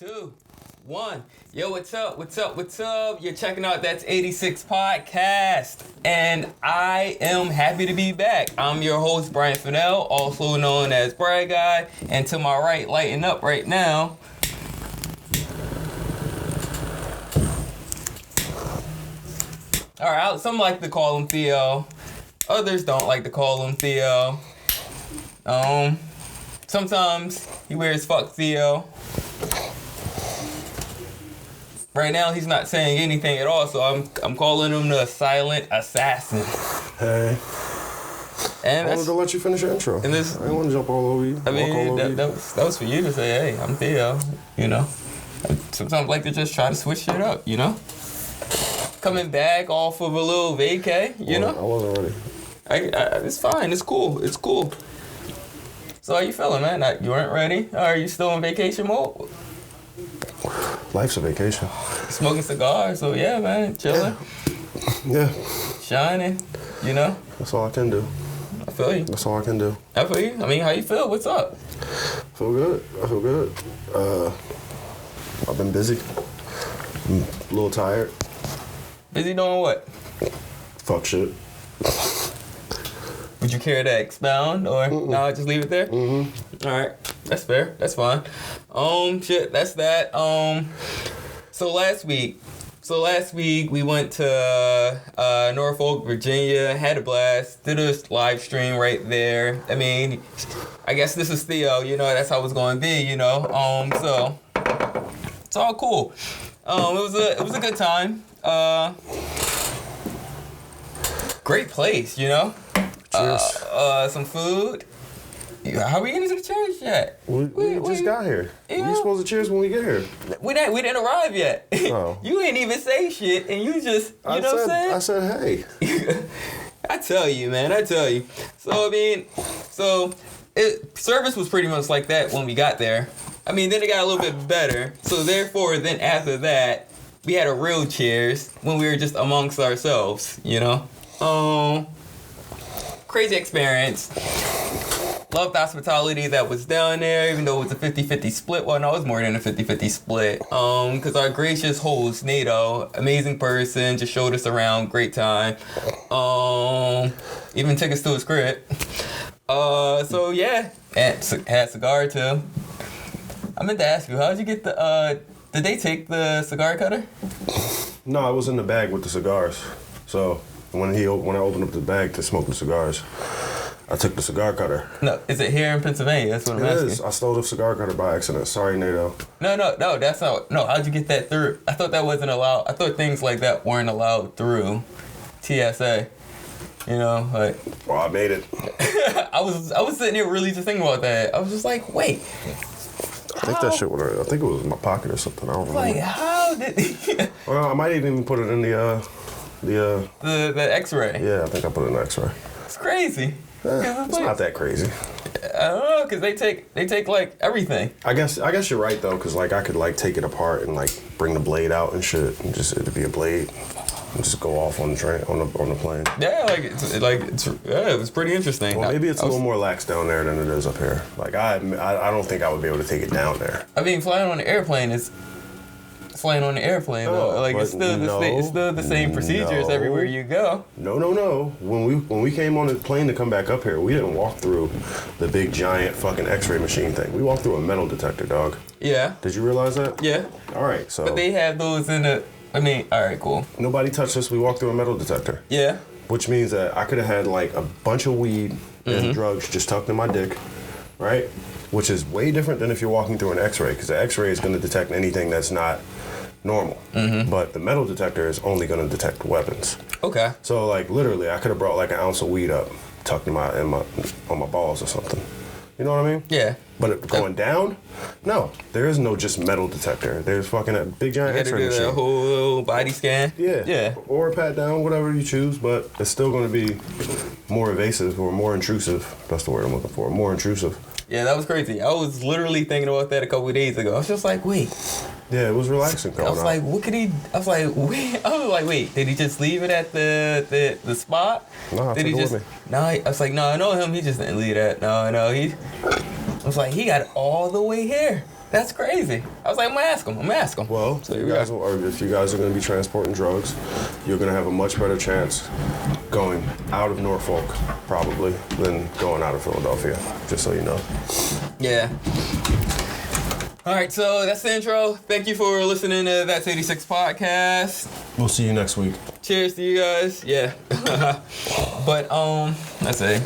2, 1. Yo, what's up? What's up? What's up? You're checking out That's 86 podcast, and I am happy to be back. I'm your host, Bryant and Theo, also known as BryGuy, and to my right, lighting up right now. All right, some like to call him Theo. Others don't like to call him Theo. Sometimes he wears fuck Theo. Right now he's not saying anything at all, so I'm calling him the silent assassin. Hey. And I wanted to let you finish your intro. And this, I didn't want to jump all over you. I mean, that was for you to say, hey, I'm Theo, you know. Sometimes I like to just try to switch shit up, you know. Coming back off of a little vacay, you know. I wasn't ready. It's fine, it's cool. So how you feeling, man? You weren't ready? Are you still in vacation mode? Life's a vacation. Smoking cigars, so yeah, man, chilling. Yeah. Shining, you know. That's all I can do. I feel you. That's all I can do. I feel you. I mean, how you feel? What's up? I feel good. I've been busy. I'm a little tired. Busy doing what? Fuck shit. Would you care to expound or no? Just leave it there. Mm-hmm. All right, that's fair. That's fine. Shit, that's that. So last week we went to Norfolk, Virginia. Had a blast. Did a live stream right there. I mean, I guess this is Theo. You know, that's how it's going to be. You know. So it's all cool. It was a good time. Great place. You know. Cheers. Some food. How are we getting to the church yet? We just got here. Yeah. We supposed to cheers when we get here. We didn't arrive yet. Oh. You ain't even say shit, and you just, what I'm saying? I said, hey. I tell you, man. So, I mean, service was pretty much like that when we got there. I mean, then it got a little bit better. So, therefore, then after that, we had a real cheers when we were just amongst ourselves, you know? Crazy experience. Loved the hospitality that was down there, even though it was a 50-50 split. Well, no, it was more than a 50-50 split. Because our gracious host, Nato, amazing person, just showed us around, great time. Even took us to his crib. So yeah, and had cigar too. I meant to ask you, how'd you get did they take the cigar cutter? No, I was in the bag with the cigars. So when I opened up the bag to smoke the cigars, I took the cigar cutter. No, is it here in Pennsylvania? That's what I'm asking. It is. I stole the cigar cutter by accident. Sorry, Nato. No, that's not. No, how'd you get that through? I thought that wasn't allowed. I thought things like that weren't allowed through TSA. You know, like. Well, I made it. I was sitting here really just thinking about that. I was just like, wait. I think that shit was. I think it was in my pocket or something. I don't remember. Like, how did? Well, I might even put it in the X-ray. Yeah, I think I put it in the X-ray. It's crazy. It's not that crazy. I don't know, cause they take like everything. I guess you're right though, cause like I could like take it apart and like bring the blade out and shit, and just it'd be a blade, and just go off on the train on the plane. Yeah, it was pretty interesting. Well, maybe it's a little more lax down there than it is up here. Like I don't think I would be able to take it down there. I mean, flying on the airplane though. Like it's still the same procedures everywhere you go. No. When we came on the plane to come back up here, we didn't walk through the big giant fucking X-ray machine thing. We walked through a metal detector, dog. Yeah. Did you realize that? Yeah. All right, so. But they have those in the. I mean, all right, cool. Nobody touched us. We walked through a metal detector. Yeah. Which means that I could have had like a bunch of weed and drugs just tucked in my dick, right? Which is way different than if you're walking through an X-ray, because the X-ray is going to detect anything that's not normal. But the metal detector is only going to detect weapons. Okay. So like literally, I could have brought like an ounce of weed up, tucked on my balls or something. You know what I mean? Yeah. But going down, no, there is no just metal detector. There's fucking a big giant X-ray machine. A whole body scan. Yeah. Yeah. Or a pat down, whatever you choose, but it's still going to be more invasive or more intrusive. That's the word I'm looking for. More intrusive. Yeah, that was crazy. I was literally thinking about that a couple of days ago. I was just like, wait. Yeah, it was relaxing. I was like, what could he? I was like, wait. Did he just leave it at the spot? No, I did he just? No, I was like, no, I know him. He just didn't leave that. No, he. I was like, he got it all the way here. That's crazy. I was like, I'm gonna ask him. Well, so if you guys are going to be transporting drugs, you're going to have a much better chance going out of Norfolk, probably, than going out of Philadelphia, just so you know. Yeah. All right, so that's the intro. Thank you for listening to That's 86 podcast. We'll see you next week. Cheers to you guys. Yeah. But, let's see.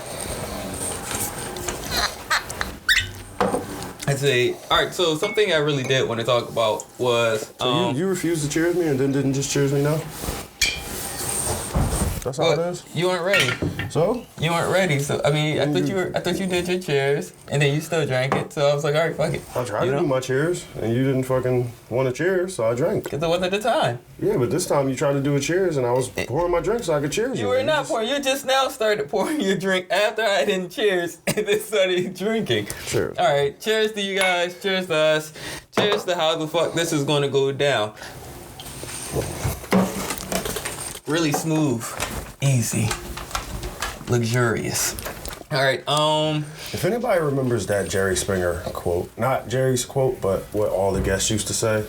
All right, so something I really did want to talk about was... So you refused to cheers me and then didn't just cheers me now? That's how it is? You weren't ready. So? You weren't ready, so, I mean, I thought you did your cheers, and then you still drank it, so I was like, all right, fuck it. I tried to do my cheers, and you didn't fucking want to cheers, so I drank. Because it wasn't the time. Yeah, but this time you tried to do a cheers, and I was pouring my drink so I could cheers You were not pouring. You just now started pouring your drink after I didn't cheers, and then started drinking. Cheers. All right, cheers to you guys. Cheers to us. Cheers to how the fuck this is going to go down. Really smooth, easy, luxurious. All right. If anybody remembers that Jerry Springer quote, not Jerry's quote, but what all the guests used to say,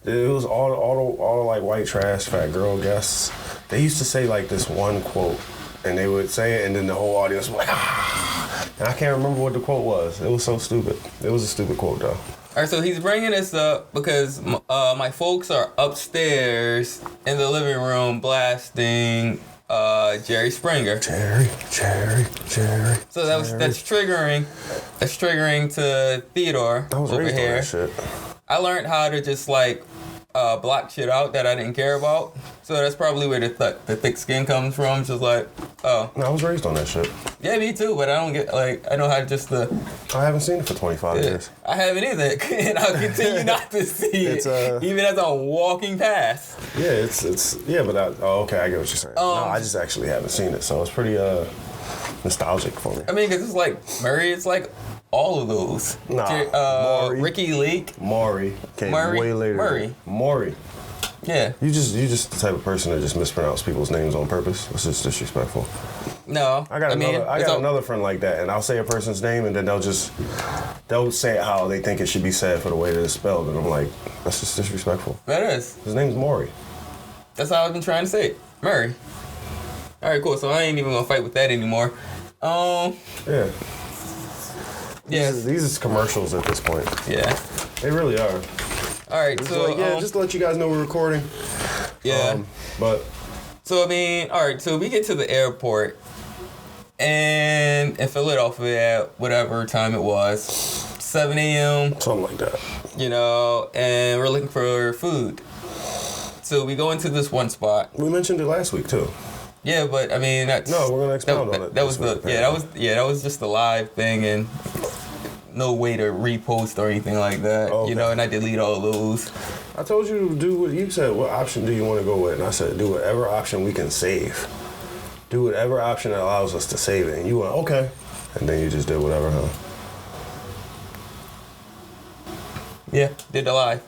it was all like white trash fat girl guests. They used to say like this one quote, and they would say it, and then the whole audience was like, ah. And I can't remember what the quote was. It was so stupid. It was a stupid quote though. All right, so he's bringing this up because my folks are upstairs in the living room blasting Jerry Springer. Jerry. So that's triggering. That's triggering to Theodore I was over raised on here. that shit. I learned how to just like block shit out that I didn't care about. So that's probably where the thick skin comes from. Just like, oh. No, I was raised on that shit. Yeah, me too. But I don't get I know how to just I haven't seen it for 25 years. I haven't either, and I'll continue not to see it, even as I'm walking past. Yeah, it's but okay, I get what you're saying. No, I just actually haven't seen it, so it's pretty nostalgic for me. I mean, because it's like Murray, it's like all of those. Nah, Ricky Leak. Maury came way later. Maury. Yeah. You just the type of person that just mispronounce people's names on purpose. That's just disrespectful. No. I got another friend like that, and I'll say a person's name, and then they'll say it how they think it should be said for the way that it's spelled, and I'm like, that's just disrespectful. That is. His name's Maury. That's how I've been trying to say it. Murray. All right, cool. So I ain't even gonna fight with that anymore. Yeah. Yeah. These are commercials at this point. Yeah. They really are. All right, so just to let you guys know we're recording. Yeah. But so I mean, all right. So we get to the airport, and in Philadelphia, at whatever time it was, 7 a.m. Something like that. You know, and we're looking for food. So we go into this one spot. We mentioned it last week too. Yeah, but I mean that's no. We're gonna expound on it. That was just the live thing and. No way to repost or anything like that, okay. You know, and I delete all those. I told you to do what you said. What option do you want to go with? And I said, do whatever option we can save. Do whatever option that allows us to save it. And you went, okay. And then you just did whatever, huh? Yeah, did the live.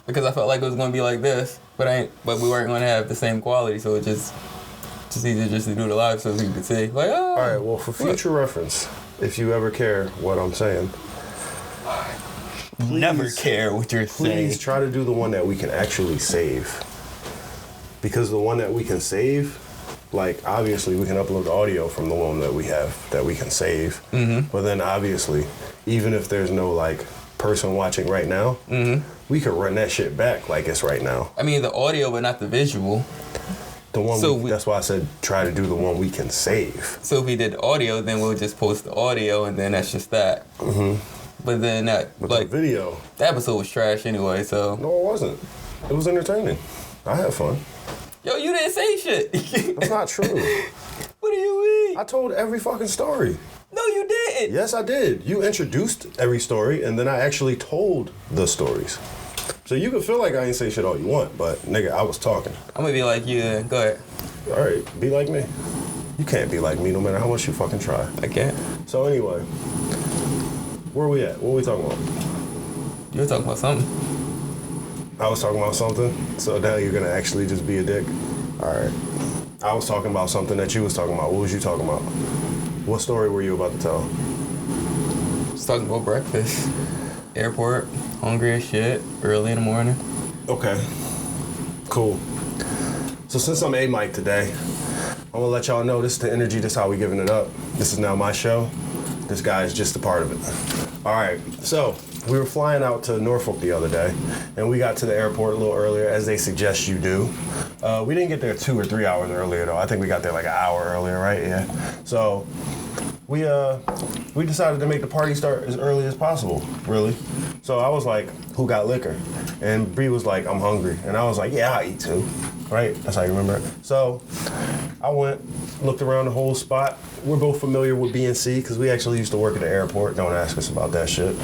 Because I felt like it was going to be like this, but we weren't going to have the same quality, so it just easier just to do the live so you could see. Like, oh. All right, well, for future reference, if you ever care what I'm saying, never care what you're saying. Please try to do the one that we can actually save. Because the one that we can save, like obviously we can upload the audio from the one that we have that we can save. Mm-hmm. But then obviously, even if there's no like person watching right now, we could run that shit back like it's right now. I mean the audio, but not the visual. The one that's why I said try to do the one we can save. So if we did audio, then we'll just post the audio, and then that's just that. Mm-hmm. But then the video. The episode was trash anyway, so. No, it wasn't. It was entertaining. I had fun. Yo, you didn't say shit. That's not true. What do you mean? I told every fucking story. No, you didn't. Yes, I did. You introduced every story, and then I actually told the stories. So you can feel like I ain't say shit all you want, but nigga, I was talking. I'm gonna be like you then. Go ahead. All right, be like me. You can't be like me no matter how much you fucking try. I can't. So anyway, where we at? What are we talking about? You were talking about something. I was talking about something, so now you're gonna actually just be a dick? All right. I was talking about something that you was talking about. What was you talking about? What story were you about to tell? I was talking about breakfast. Airport, hungry as shit, early in the morning. Okay. Cool. So since I'm A-Mike today, I'm gonna let y'all know this is the energy, this is how we giving it up. This is now my show. This guy is just a part of it. All right, so we were flying out to Norfolk the other day, and we got to the airport a little earlier, as they suggest you do. We didn't get there 2 or 3 hours earlier, though. I think we got there like an hour earlier, right? Yeah. So we decided to make the party start as early as possible, really. So I was like, who got liquor? And Bree was like, I'm hungry. And I was like, yeah, I'll eat too. Right? That's how you remember it. So I went, looked around the whole spot. We're both familiar with B&C because we actually used to work at the airport. Don't ask us about that shit.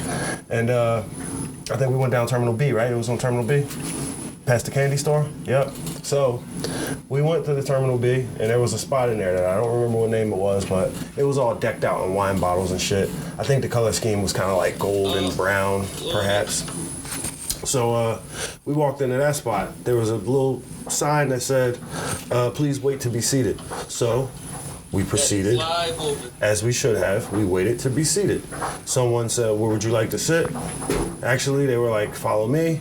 And I think we went down Terminal B, right? It was on Terminal B? Past the candy store? Yep. So we went to the Terminal B, and there was a spot in there that I don't remember what name it was, but it was all decked out in wine bottles and shit. I think the color scheme was kind of like gold and brown, perhaps. So we walked into that spot. There was a little sign that said, please wait to be seated. So we proceeded, as we should have. We waited to be seated. Someone said, where would you like to sit? Actually, they were like, follow me.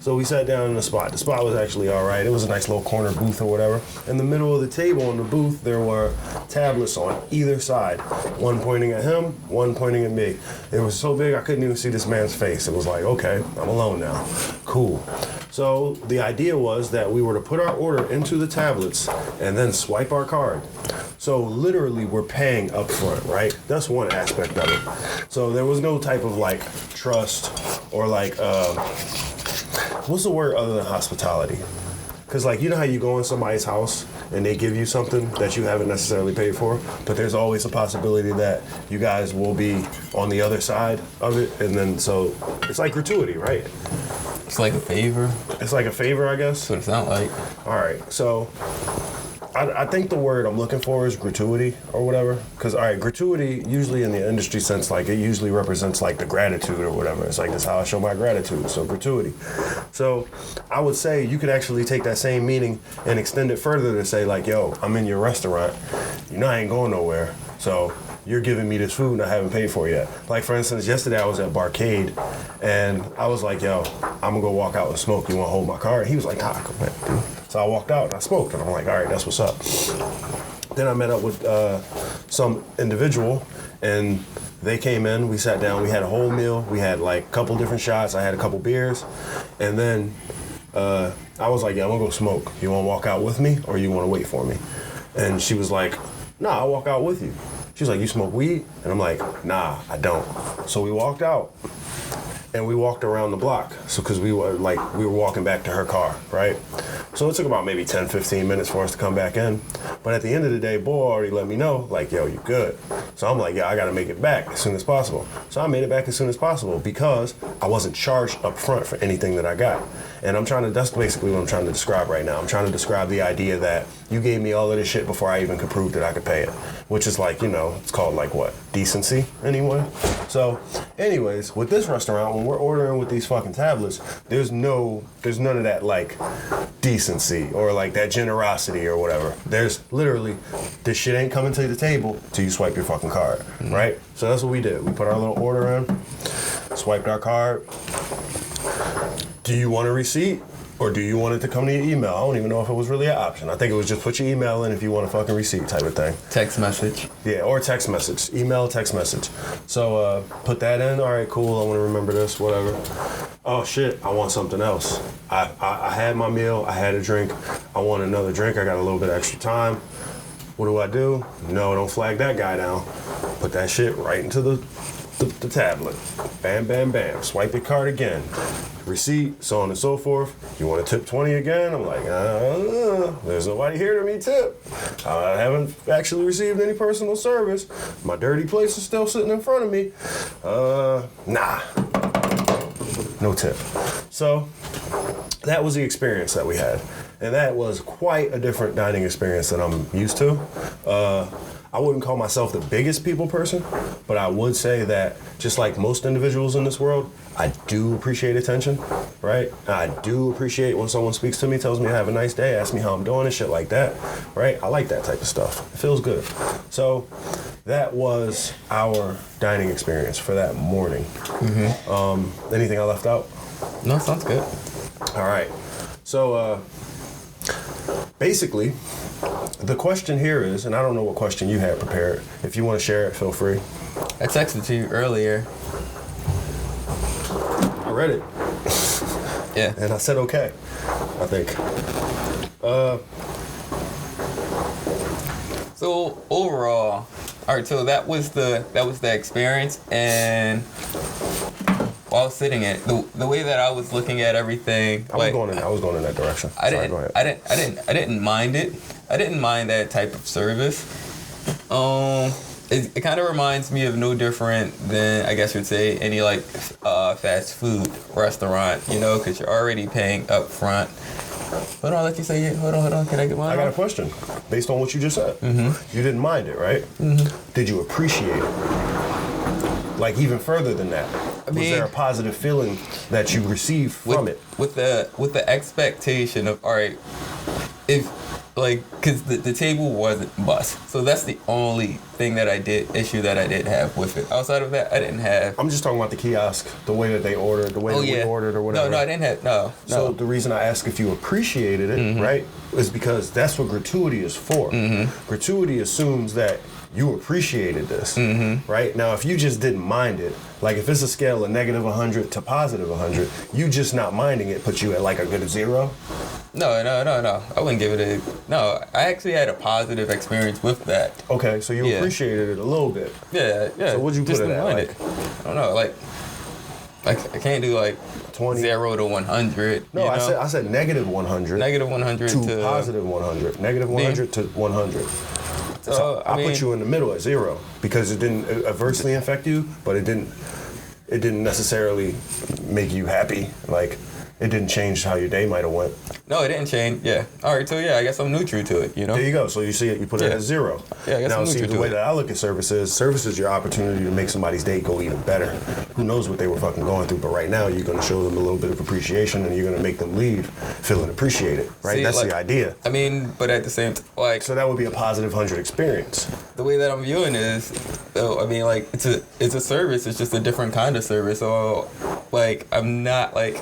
So we sat down in the spot. The spot was actually all right. It was a nice little corner booth or whatever. In the middle of the table in the booth, there were tablets on either side. One pointing at him, one pointing at me. It was so big I couldn't even see this man's face. It was like, okay, I'm alone now. Cool. So the idea was that we were to put our order into the tablets and then swipe our card. So literally we're paying up front, right? That's one aspect of it. So there was no type of like trust or like, what's the word other than hospitality? Because like, you know how you go in somebody's house and they give you something that you haven't necessarily paid for, but there's always a possibility that you guys will be on the other side of it. And then, so it's like gratuity, right? It's like a favor. It's like a favor, I guess. That's what it sounds like. All right, so I think the word I'm looking for is gratuity or whatever. Because, all right, gratuity, usually in the industry sense, like it usually represents like the gratitude or whatever. It's like, that's how I show my gratitude, so gratuity. So I would say you could actually take that same meaning and extend it further to say like, yo, I'm in your restaurant. You know I ain't going nowhere. So you're giving me this food and I haven't paid for it yet. Like, for instance, yesterday I was at Barcade and I was like, yo, I'm gonna go walk out and smoke. You wanna hold my card? He was like, nah, come back, dude. So I walked out and I smoked and I'm like, all right, that's what's up. Then I met up with some individual and they came in, we sat down, we had a whole meal. We had like a couple different shots. I had a couple beers. And then I was like, yeah, I'm gonna go smoke. You wanna walk out with me or you wanna wait for me? And she was like, nah, I'll walk out with you. She was like, you smoke weed? And I'm like, nah, I don't. So we walked out and we walked around the block. So, cause we were walking back to her car, right? So it took about maybe 10, 15 minutes for us to come back in. But at the end of the day, boy already let me know, like, yo, you good. So I'm like, yeah, I gotta make it back as soon as possible. So I made it back as soon as possible because I wasn't charged up front for anything that I got. And that's basically what I'm trying to describe right now. I'm trying to describe the idea that you gave me all of this shit before I even could prove that I could pay it. Which is like, you know, it's called like what? Decency, anyway? So, anyways, with this restaurant, when we're ordering with these fucking tablets, there's none of that like decency or like that generosity or whatever. There's literally, this shit ain't coming to the table till you swipe your fucking card, right? So that's what we did. We put our little order in, swiped our card. Do you want a receipt or do you want it to come to your email? I don't even know if it was really an option. I think it was just put your email in if you want a fucking receipt type of thing. Text message. Yeah, or text message. Email, text message. So put that in. All right, cool. I want to remember this, whatever. Oh shit, I want something else. I had my meal. I had a drink. I want another drink. I got a little bit of extra time. What do? No, don't flag that guy down. Put that shit right into the tablet. Bam, bam, bam. Swipe your card again. Receipt, so on and so forth. You want to tip 20 again? I'm like, there's nobody here to me tip. I haven't actually received any personal service. My dirty place is still sitting in front of me. Nah. No tip. So that was the experience that we had. And that was quite a different dining experience than I'm used to. I wouldn't call myself the biggest people person, but I would say that just like most individuals in this world, I do appreciate attention, right? I do appreciate when someone speaks to me, tells me to have a nice day, asks me how I'm doing and shit like that, right? I like that type of stuff. It feels good. So that was our dining experience for that morning. Anything I left out? No, sounds good. All right. So basically, the question here is, and I don't know what question you had prepared. If you want to share it, feel free. I texted to you earlier. I read it. Yeah. And I said okay, I think. So overall, all right. So that was the experience, and while I was sitting in it, the way that I was looking at everything, I was going in that direction. I Sorry, go ahead. I didn't mind it. I didn't mind that type of service. It kind of reminds me of no different than, I guess you'd say, any like fast food restaurant, you know, because you're already paying up front. Hold on, let you say it. Hold on. Can I get mine? I got a question based on what you just said. You didn't mind it, right? Did you appreciate it? Like even further than that, was there a positive feeling that you received from it? With the expectation of, all right, if like, because the table wasn't bust, so that's the only thing that I did have with it. Outside of that, I didn't have. I'm just talking about the kiosk, the way that they ordered, the way that we ordered, or whatever. No, I didn't have no. So the reason I ask if you appreciated it, right, is because that's what gratuity is for. Gratuity assumes that you appreciated this, right? Now, if you just didn't mind it, like if it's a scale of negative 100 to positive 100, you just not minding it puts you at like a good 0. No. I wouldn't give it a. No, I actually had a positive experience with that. Okay, so you appreciated it a little bit. Yeah. So what'd you put it at? Like, I don't know, like I can't do like 20 0 to 100. No, you know? I said negative 100. Negative 100 to positive 100. Negative 100 to 100. So I put you in the middle at 0 because it didn't adversely affect you, but it didn't necessarily make you happy. Like it didn't change how your day might have went. No, it didn't change. Yeah. All right. So yeah, I guess I'm neutral to it. You know. There you go. So you see it. You put it at 0. Yeah. I guess now I'm see neutral the to way it. that I look at service is your opportunity to make somebody's day go even better. Who knows what they were fucking going through? But right now you're going to show them a little bit of appreciation, and you're going to make them leave feeling appreciated. Right. See, That's like, the idea. I mean, but at the same time, like. So that would be a positive 100 experience. The way that I'm viewing it is, though, I mean, like it's a service. It's just a different kind of service. So, like, I'm not like.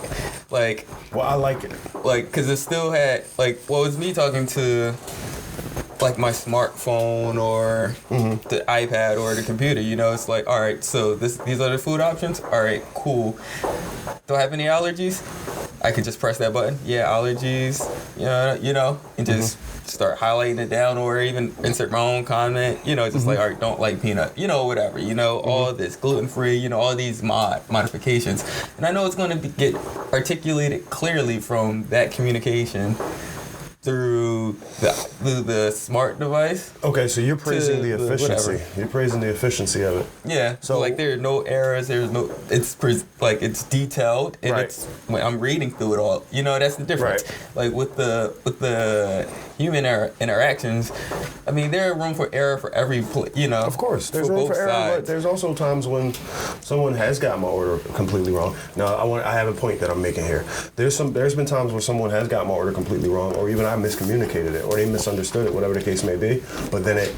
Well, I like it. Like, because it still had, like, well, it's me talking to, like, my smartphone or the iPad or the computer, you know? It's like, all right, so these are the food options? All right, cool. Do I have any allergies? I could just press that button. Yeah, allergies, you know, and just start highlighting it down or even insert my own comment, you know, just like, all right, don't like peanut, you know, whatever, you know, all this gluten-free, you know, all these modifications. And I know it's going to get articulated clearly from that communication through the smart device. Okay, so you're praising the efficiency. Whatever. You're praising the efficiency of it. Yeah. So like there are no errors. There's no. It's detailed and it's when I'm reading through it all. You know, that's the difference. Right. Like with the human interactions, I mean there are room for error for every you know. Of course, there's for room both for error, sides. but there's also times when someone has got my order completely wrong. Now I have a point that I'm making here. There's been times where someone has got my order completely wrong, or even I miscommunicated it, or they misunderstood it, whatever the case may be. But then it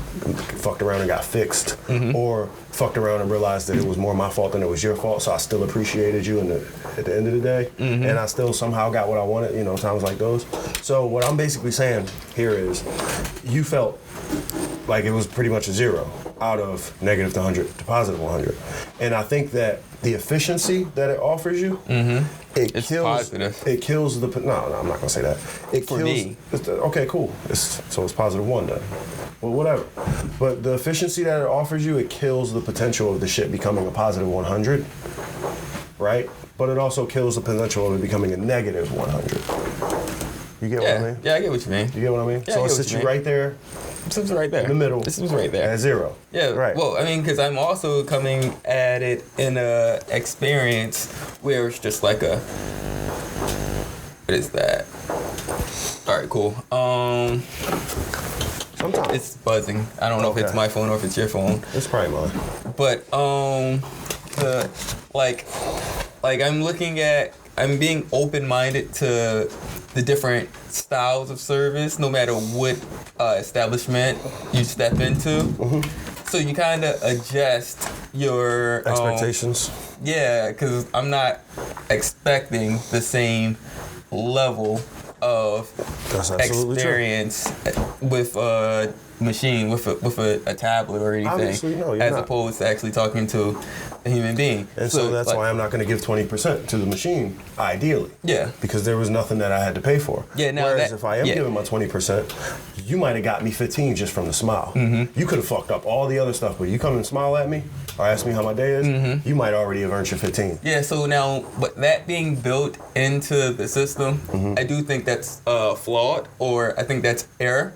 fucked around and got fixed, or fucked around and realized that it was more my fault than it was your fault. So I still appreciated you at the end of the day, and I still somehow got what I wanted. You know, times like those. So what I'm basically saying here is, you felt like it was pretty much a 0 out of negative 100 to positive 100, and I think that the efficiency that it offers you, It's positive. It kills the. No, I'm not gonna say that. It For kills. me. Okay, cool. So it's positive 1 then. Well, whatever. But the efficiency that it offers you, it kills the potential of the shit becoming a positive 100, right? But it also kills the potential of it becoming a negative 100. You get what I mean? Yeah, I get what you mean. You get what I mean? Yeah, So I it get what sits you you mean. right there This was right there. in the middle. This was right there. At 0. Yeah, Right. well, I mean, because I'm also coming at it in a experience where it's just like a, what is that? All right, cool. Sometimes. It's buzzing. I don't know if it's Okay. my phone or if it's your phone, It's probably mine. but I'm being open-minded to the different styles of service, no matter what establishment you step into. So you kind of adjust your Expectations. Yeah, because I'm not expecting the same level of That's absolutely experience with a machine, with a tablet or anything, Obviously, no, you're as not. opposed to actually talking to a human being. And so that's why I'm not going to give 20% to the machine, ideally. Yeah. Because there was nothing that I had to pay for. Yeah. Now Whereas that, if I am giving my 20%, you might have got me 15 just from the smile. Mm-hmm. You could have fucked up all the other stuff, but you come and smile at me or ask me how my day is, Mm-hmm. you might already have earned your 15. Yeah, so now, but that being built into the system, I do think that's flawed, or I think that's error,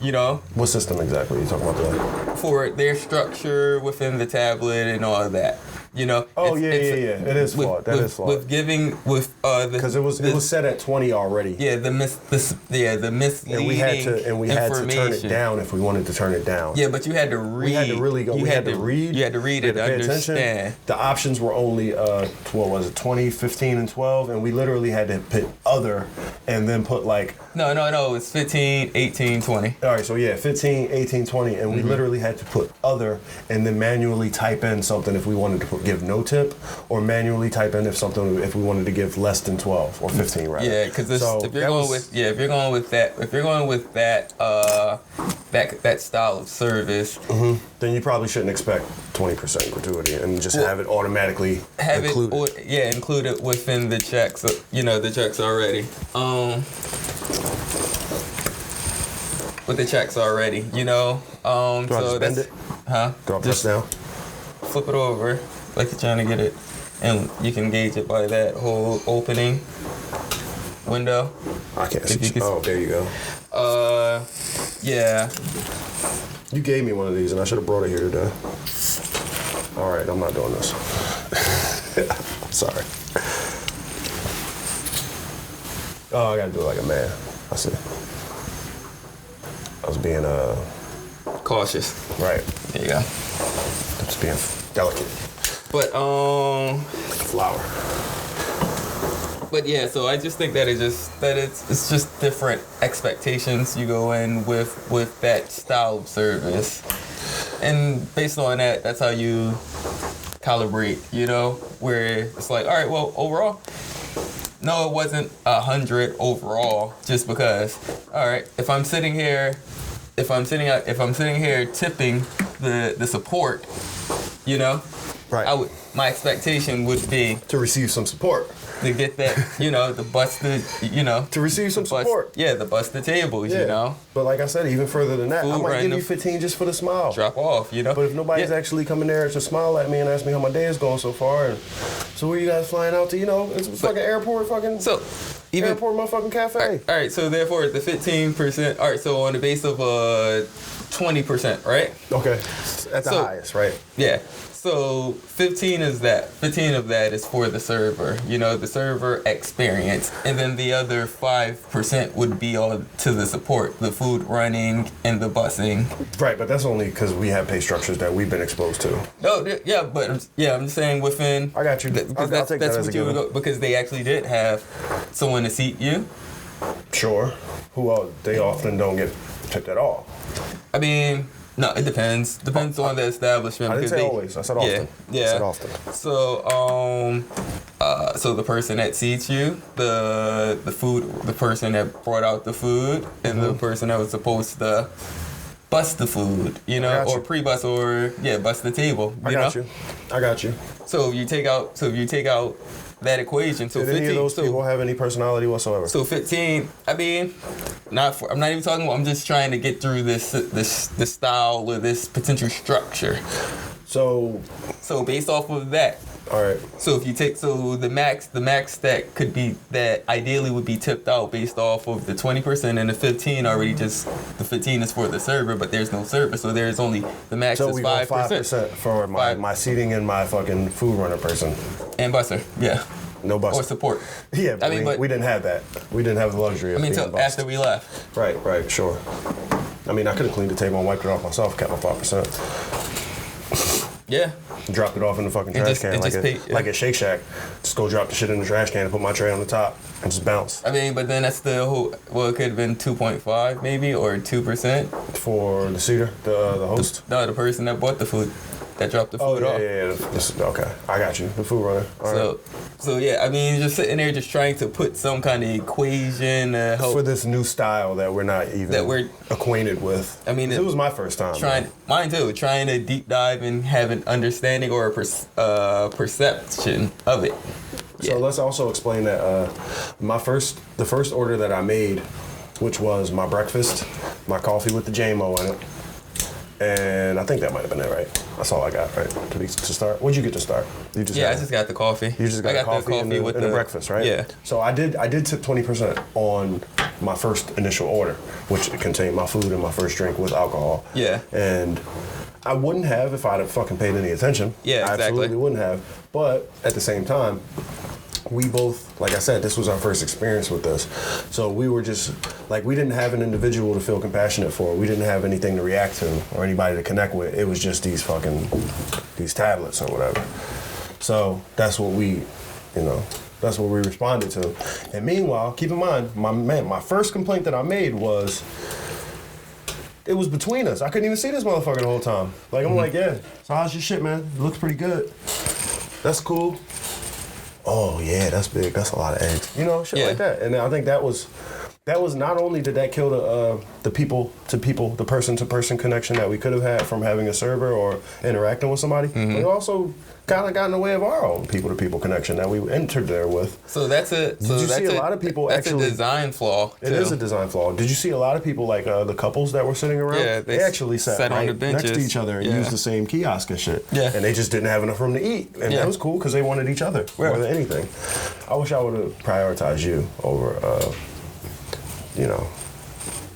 you know, What system exactly are you talking about there? for their structure within the tablet and all of that, you know. Oh, yeah. It is flawed. That is flawed. With giving, with the... Because it was set at 20 already. Yeah, the misleading And we had to turn it down if we wanted to turn it down. Yeah, but you had to read. We had to really go. You We had to read. You had to read we it had to to pay attention. understand. The options were only, what was it, 20, 15, and 12, and we literally had to put other and then put like... No, it's 15, 18, 20. All right, so yeah, 15, 18, 20, and we literally had to put other and then manually type in something if we wanted to give no tip, or manually type in if we wanted to give less than 12 or 15, rather. Yeah, because if you're going with that style of service, then you probably shouldn't expect 20% gratuity and just have it automatically included. Included within the checks. The checks already. With the checks already, Do I just bend it? Huh? Do I press down? Flip it over like you're trying to get it, and you can gauge it by that whole opening window. I can't see. Oh, there you go. Yeah. You gave me one of these, and I should have brought it here today. All right, I'm not doing this. Sorry. Oh, I gotta do it like a man. I see. I was being Cautious. right. There you go. Just being delicate, But like a flower. But yeah, so I just think that it's just different expectations you go in with that style of service, and based on that, that's how you calibrate. Where it's like, all right, well, overall, no, it wasn't 100 overall, just because. All right, if I'm sitting here tipping the support, Right. my expectation would be To receive some support. to get that, the busted, To receive some support. the busted tables, But like I said, even further than that, I Food might give random. you 15 just for the smile. drop off, But if nobody's actually coming there to smile at me and ask me how my day is going so far, and so where you guys flying out to, it's fucking airport, So, even airport motherfucking cafe. all right, so therefore the 15%. All right, so on the base of 20%, right? Okay, at the highest, right? Yeah. So 15 is that. 15 of that is for the server, the server experience, and then the other 5% would be all to the support, the food running and the busing. Right, but that's only because we have pay structures that we've been exposed to. No, yeah, but I'm just saying within. I got you. I'll take that as a given. Because they actually did have someone to seat you. Sure. They often don't get tipped at all. I mean, no, it depends. Depends on the establishment. I didn't say always. I said often. Yeah. I said often. So, so the person that seats you, the person that brought out the food, and the person that was supposed to bust the food, or pre-bus, or bust the table. I got you. So if you take out that equation, so Did 15, any of those people have any personality whatsoever? So 15. I mean, I'm not even talking about. I'm just trying to get through this style or this potential structure. So based off of that. All right. So if you take the max that could be that ideally would be tipped out based off of the 20%, and the 15 already the 15 is for the server, but there's no server, so there's only the max So is we go 5% for my seating and my fucking food runner person. And busser, yeah. No bus. Or support. Yeah, but we didn't have that. We didn't have the luxury of being until bussed. after we left. Right, sure. I mean, I could have cleaned the table and wiped it off myself, kept my 5%. Yeah. Dropped it off in the fucking And trash just- can and like just pay- like at Shake Shack. Just go drop the shit in the trash can and put my tray on the top and just bounce. I mean, but then that's the whole. Well, it could have been 2.5 maybe or 2%. For the cedar, the host. No, the person that bought the food, that dropped the Oh food yeah, off. yeah. Okay, I got you. The food runner. All right. So yeah, I mean, just sitting there, just trying to put some kind of equation to help. For this new style that we're not even acquainted with. I mean, it was my first time. Mine too. Trying to deep dive and have an understanding or a perception of it. So let's also explain that the first order that I made, which was my breakfast, my coffee with the JMO in it, and I think that might have been it, right? That's all I got, right? To start. What'd you get to start? You just I just got the coffee. You just got the coffee and the breakfast, right? Yeah. So I did tip 20% on my first initial order, which contained my food and my first drink with alcohol. Yeah. And I wouldn't have if I'd have fucking paid any attention. Yeah, exactly. I absolutely wouldn't have. But at the same time, we both, like I said, this was our first experience with this. So we were just, like, we didn't have an individual to feel compassionate for. We didn't have anything to react to or anybody to connect with. It was just these tablets or whatever. So that's what we responded to. And meanwhile, keep in mind, my first complaint that I made was, it was between us. I couldn't even see this motherfucker the whole time. Like, I'm like, yeah, so how's your shit, man? It looks pretty good. That's cool. Oh yeah, that's big. That's a lot of eggs. You know, shit like that. And I think that was not only did that kill the people to people, the person to person connection that we could have had from having a server or interacting with somebody, but it also kind of got in the way of our own people to people connection that we entered there with. So that's a. So Did you see a lot of people that's actually? That's a design flaw. Too. It is a design flaw. Did you see a lot of people like the couples that were sitting around? Yeah, they actually sat on right the benches next to each other and used the same kiosk and shit. Yeah. And they just didn't have enough room to eat, and that was cool because they wanted each other more than anything. I wish I would have prioritized you over,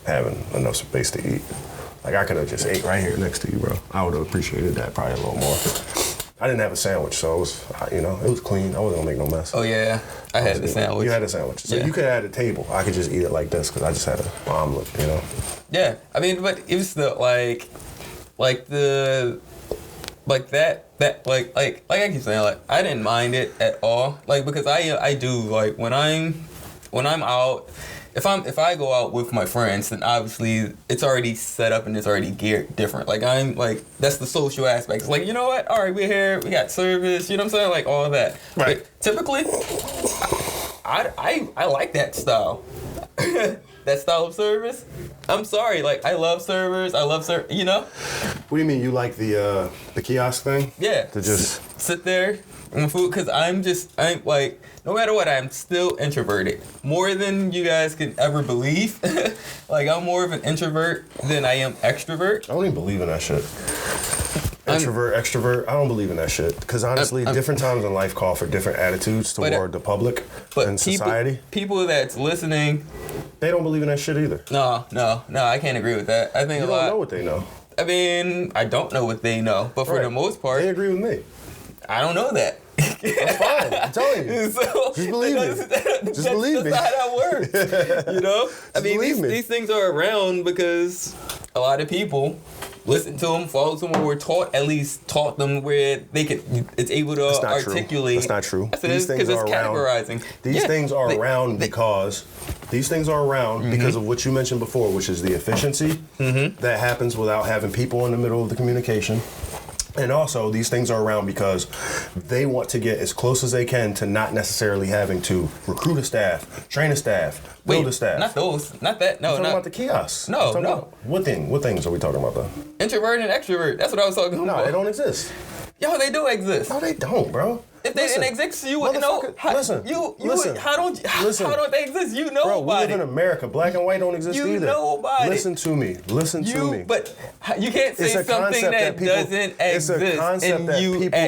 having enough space to eat. Like I could have just ate right here next to you, bro. I would have appreciated that probably a little more. I didn't have a sandwich, so it was, it was clean. I wasn't gonna make no mess. Oh yeah, I had the sandwich. You had a sandwich, so you could have had a table. I could just eat it like this because I just had an omelet, Yeah, I mean, but it was the like I keep saying, like I didn't mind it at all, like because I do like when I'm out. If I go out with my friends, then obviously it's already set up and it's already geared different. Like I'm like that's the social aspect. It's like, you know what? All right, we're here. We got service. You know what I'm saying? Like all of that. Right. But typically, I like that style. That style of service. I'm sorry. Like I love servers. I love What do you mean? You like the kiosk thing? Yeah. To just sit there and food because I'm like. No matter what, I'm still introverted. More than you guys can ever believe. Like, I'm more of an introvert than I am extrovert. I don't even believe in that shit. Introvert, extrovert, I don't believe in that shit. Because honestly, different times in life call for different attitudes toward the public and society. People that's listening... They don't believe in that shit either. No, I can't agree with that. I think you don't know what they know. I mean, I don't know what they know. But for the most part... They agree with me. I don't know that. That's fine. I'm telling you. So, just believe me. Just believe me. That's not how that works. I mean, these things are around because a lot of people listen to them, follow them, or were taught them where they could. It's able to articulate. That's not true. These things are categorizing. These things are around because because of what you mentioned before, which is the efficiency that happens without having people in the middle of the communication. And also, these things are around because they want to get as close as they can to not necessarily having to recruit a staff, train a staff, build a staff. Not those. Not that. No, I'm talking about the kiosks. No. What things are we talking about, though? Introvert and extrovert. That's what I was talking about. No, they don't exist. Yo, they do exist. No, they don't, bro. If they didn't exist, you wouldn't know. Listen. How don't they exist? You know bro, about it. We live in America. Black and white don't exist either. You know about Listen to me. Listen to me. But you can't say something that doesn't exist. It's a concept that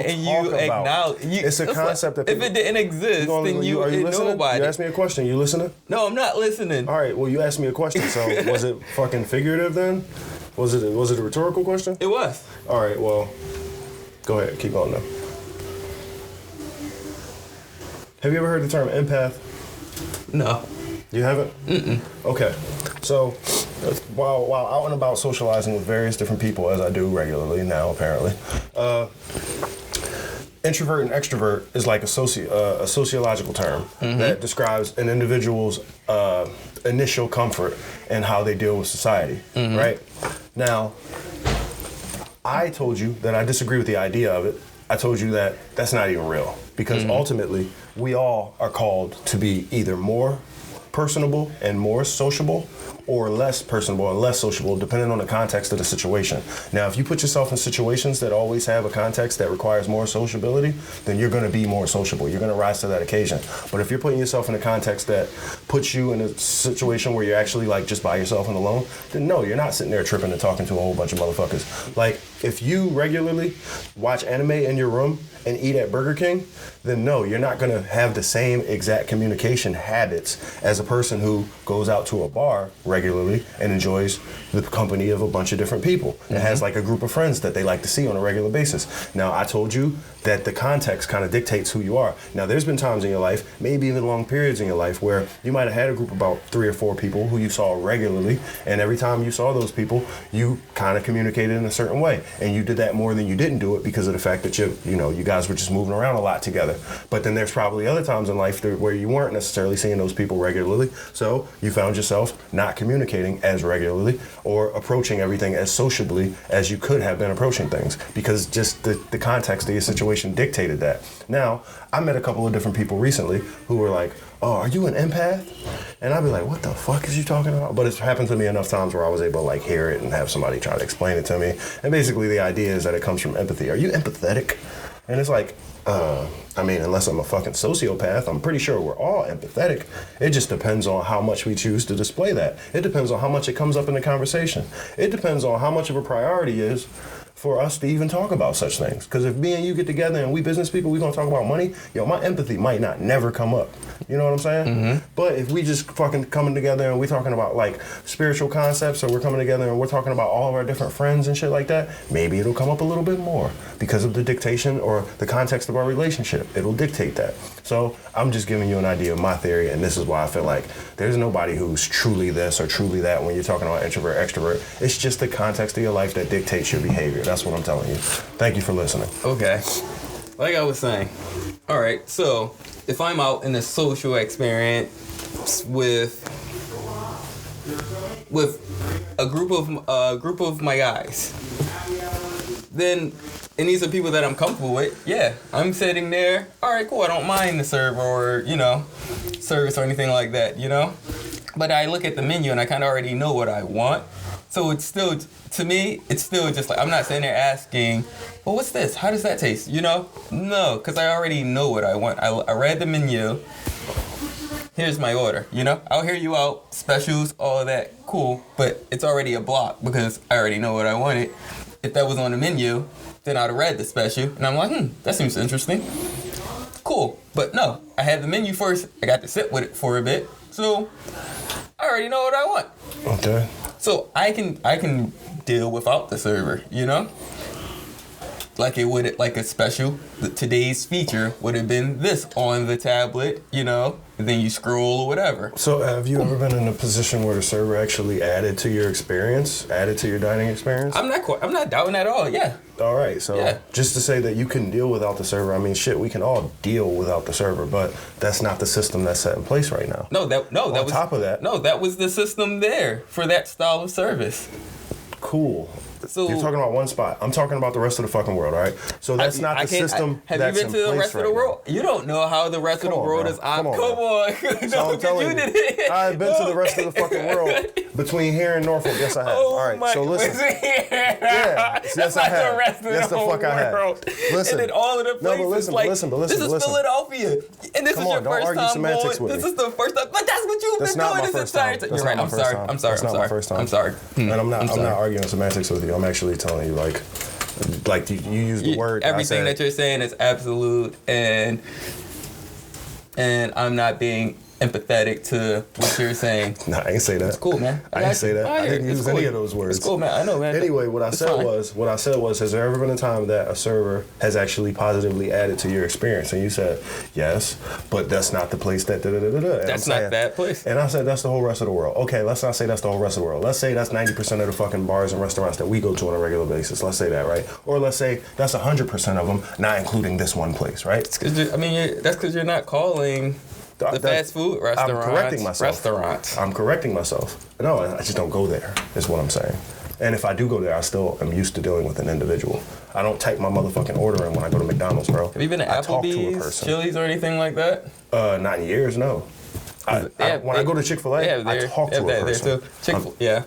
people talk about. It's a concept that people... If it didn't exist, then you would know about it. You asked me a question. You listening? No, I'm not listening. All right. Well, you asked me a question. So was it fucking figurative then? Was it a rhetorical question? It was. All right. Well, go ahead. Keep going now. Have you ever heard the term empath? No. You haven't? Mm-mm. Okay. So, while out and about socializing with various different people, as I do regularly now, apparently, introvert and extrovert is like a sociological term that describes an individual's initial comfort and how they deal with society, right? Now, I told you that I disagree with the idea of it. I told you that that's not even real because ultimately we all are called to be either more personable and more sociable or less personable and less sociable, depending on the context of the situation. Now, if you put yourself in situations that always have a context that requires more sociability, then you're gonna be more sociable. You're gonna rise to that occasion. But if you're putting yourself in a context that puts you in a situation where you're actually like just by yourself and alone, then no, you're not sitting there tripping and talking to a whole bunch of motherfuckers. Like, if you regularly watch anime in your room and eat at Burger King, then no, you're not gonna have the same exact communication habits as a person who goes out to a bar regularly and enjoys the company of a bunch of different people and has like a group of friends that they like to see on a regular basis. Now, I told you that the context kind of dictates who you are. Now, there's been times in your life, maybe even long periods in your life, where you might have had a group of about 3 or 4 people who you saw regularly, and every time you saw those people, you kind of communicated in a certain way, and you did that more than you didn't do it because of the fact that you guys were just moving around a lot together. But then there's probably other times in life where you weren't necessarily seeing those people regularly, so you found yourself not communicating as regularly or approaching everything as sociably as you could have been approaching things because just the context of your situation dictated that. Now, I met a couple of different people recently who were like, oh, are you an empath? And I'd be like, what the fuck is you talking about? But it's happened to me enough times where I was able to like hear it and have somebody try to explain it to me. And basically the idea is that it comes from empathy. Are you empathetic? And it's like, I mean, unless I'm a fucking sociopath, I'm pretty sure we're all empathetic. It just depends on how much we choose to display that. It depends on how much it comes up in the conversation. It depends on how much of a priority is for us to even talk about such things. Because if me and you get together and we business people, we gonna talk about money, my empathy might not never come up. You know what I'm saying? But if we just fucking coming together and we talking about like spiritual concepts, or we're coming together and we're talking about all of our different friends and shit like that, maybe it'll come up a little bit more because of the dictation or the context of our relationship. It'll dictate that. So I'm just giving you an idea of my theory, and this is why I feel like there's nobody who's truly this or truly that when you're talking about introvert, extrovert. It's just the context of your life that dictates your behavior. That's what I'm telling you. Thank you for listening. Okay. Like I was saying. All right. So if I'm out in a social experience with a group of my guys, then, and these are people that I'm comfortable with, yeah, I'm sitting there, all right, cool, I don't mind the server or, service or anything like that, But I look at the menu and I kind of already know what I want. So it's still, to me, it's still just like, I'm not sitting there asking, well, what's this? How does that taste? No, because I already know what I want. I read the menu. Here's my order, I'll hear you out, specials, all of that, cool, but it's already a block because I already know what I wanted. If that was on the menu, then I'd have read the special, and I'm like, that seems interesting. Cool, but no, I had the menu first, I got to sit with it for a bit, so I already know what I want. Okay. So I can deal without the server, Like it would, like a special, today's feature would have been this on the tablet, and then you scroll or whatever. So have you ever been in a position where the server actually added to your experience, added to your dining experience? I'm not doubting at all, yeah. All right, so yeah. Just to say that you can deal without the server, I mean, shit, we can all deal without the server, but that's not the system that's set in place right now. On top of that. No, that was the system there for that style of service. Cool. So, you're talking about one spot. I'm talking about the rest of the fucking world, all right? So that's not the system that's in place. Have you been to the rest of the world? You don't know how the rest of the world is. Come on. So I'm telling you, I've been to the rest of the fucking world between here and Norfolk. Yes, I have. Oh, all right, so listen. Yeah, yes, I have. Yes, the fuck I have. Listen. And then all of the places, listen. This is Philadelphia. And this is your first time going. This is the first time. But that's what you've been doing this entire time. You're right. I'm sorry. That's not my first time. I'm sorry. And I'm not arguing semantics with you. I'm actually telling you, like you use the word. Everything that you're saying is absolute, and I'm not being empathetic to what you're saying. Nah, I ain't say that. It's cool, man. I didn't say that. I didn't use any of those words. It's cool, man. I know, man. Anyway, what I said was, has there ever been a time that a server has actually positively added to your experience? And you said, yes, but that's not the place that da-da-da-da-da. That's not that place. And I said, that's the whole rest of the world. Okay, let's not say that's the whole rest of the world. Let's say that's 90% of the fucking bars and restaurants that we go to on a regular basis. Let's say that, right? Or let's say that's 100% of them, not including this one place, right? That's because you're not calling the fast food restaurants. I'm correcting myself. Restaurants. I'm correcting myself. No, I just don't go there, is what I'm saying. And if I do go there, I still am used to dealing with an individual. I don't type my motherfucking order in when I go to McDonald's, bro. Have you been to Applebee's, Chili's, or anything like that? Not in years, no. When I go to Chick-fil-A, I talk to a person.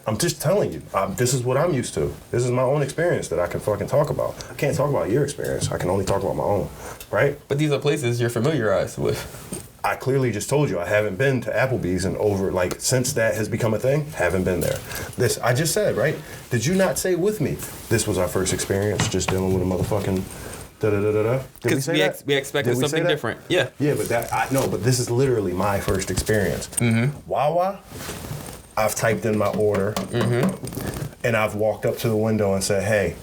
I'm just telling you, this is what I'm used to. This is my own experience that I can fucking talk about. I can't talk about your experience. I can only talk about my own, right? But these are places you're familiarized with. I clearly just told you I haven't been to Applebee's in over, since that has become a thing, haven't been there. This, I just said, right? Did you not say with me, this was our first experience just dealing with a motherfucking da-da-da-da-da? Because we expected something different. Yeah. Yeah, but this is literally my first experience. Mm-hmm. Wawa, I've typed in my order, and I've walked up to the window and said, hey,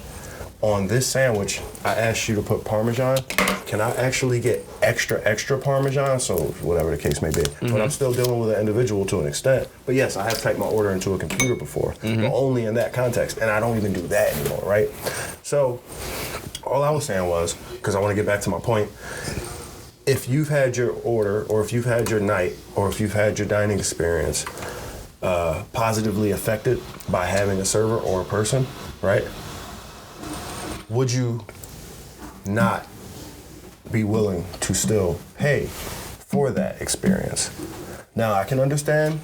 on this sandwich, I asked you to put Parmesan. Can I actually get extra Parmesan? So whatever the case may be. But I'm still dealing with an individual to an extent. But yes, I have typed my order into a computer before, but only in that context. And I don't even do that anymore, right? So all I was saying was, because I want to get back to my point, if you've had your order, or if you've had your night, or if you've had your dining experience positively affected by having a server or a person, right? Would you not be willing to still pay for that experience? Now, I can understand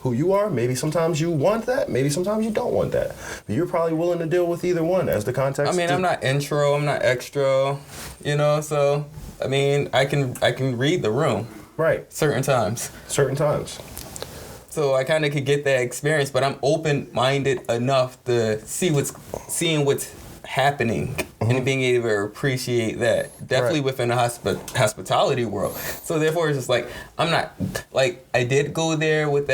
who you are. Maybe sometimes you want that. Maybe sometimes you don't want that. But you're probably willing to deal with either one as the context. I mean, I'm not intro. I'm not extra. So I mean, I can read the room. Right. Certain times. So I kind of could get that experience, but I'm open-minded enough to seeing what's happening and being able to appreciate that. Definitely within the hospitality world. So therefore, it's just like, I'm not, I did go there with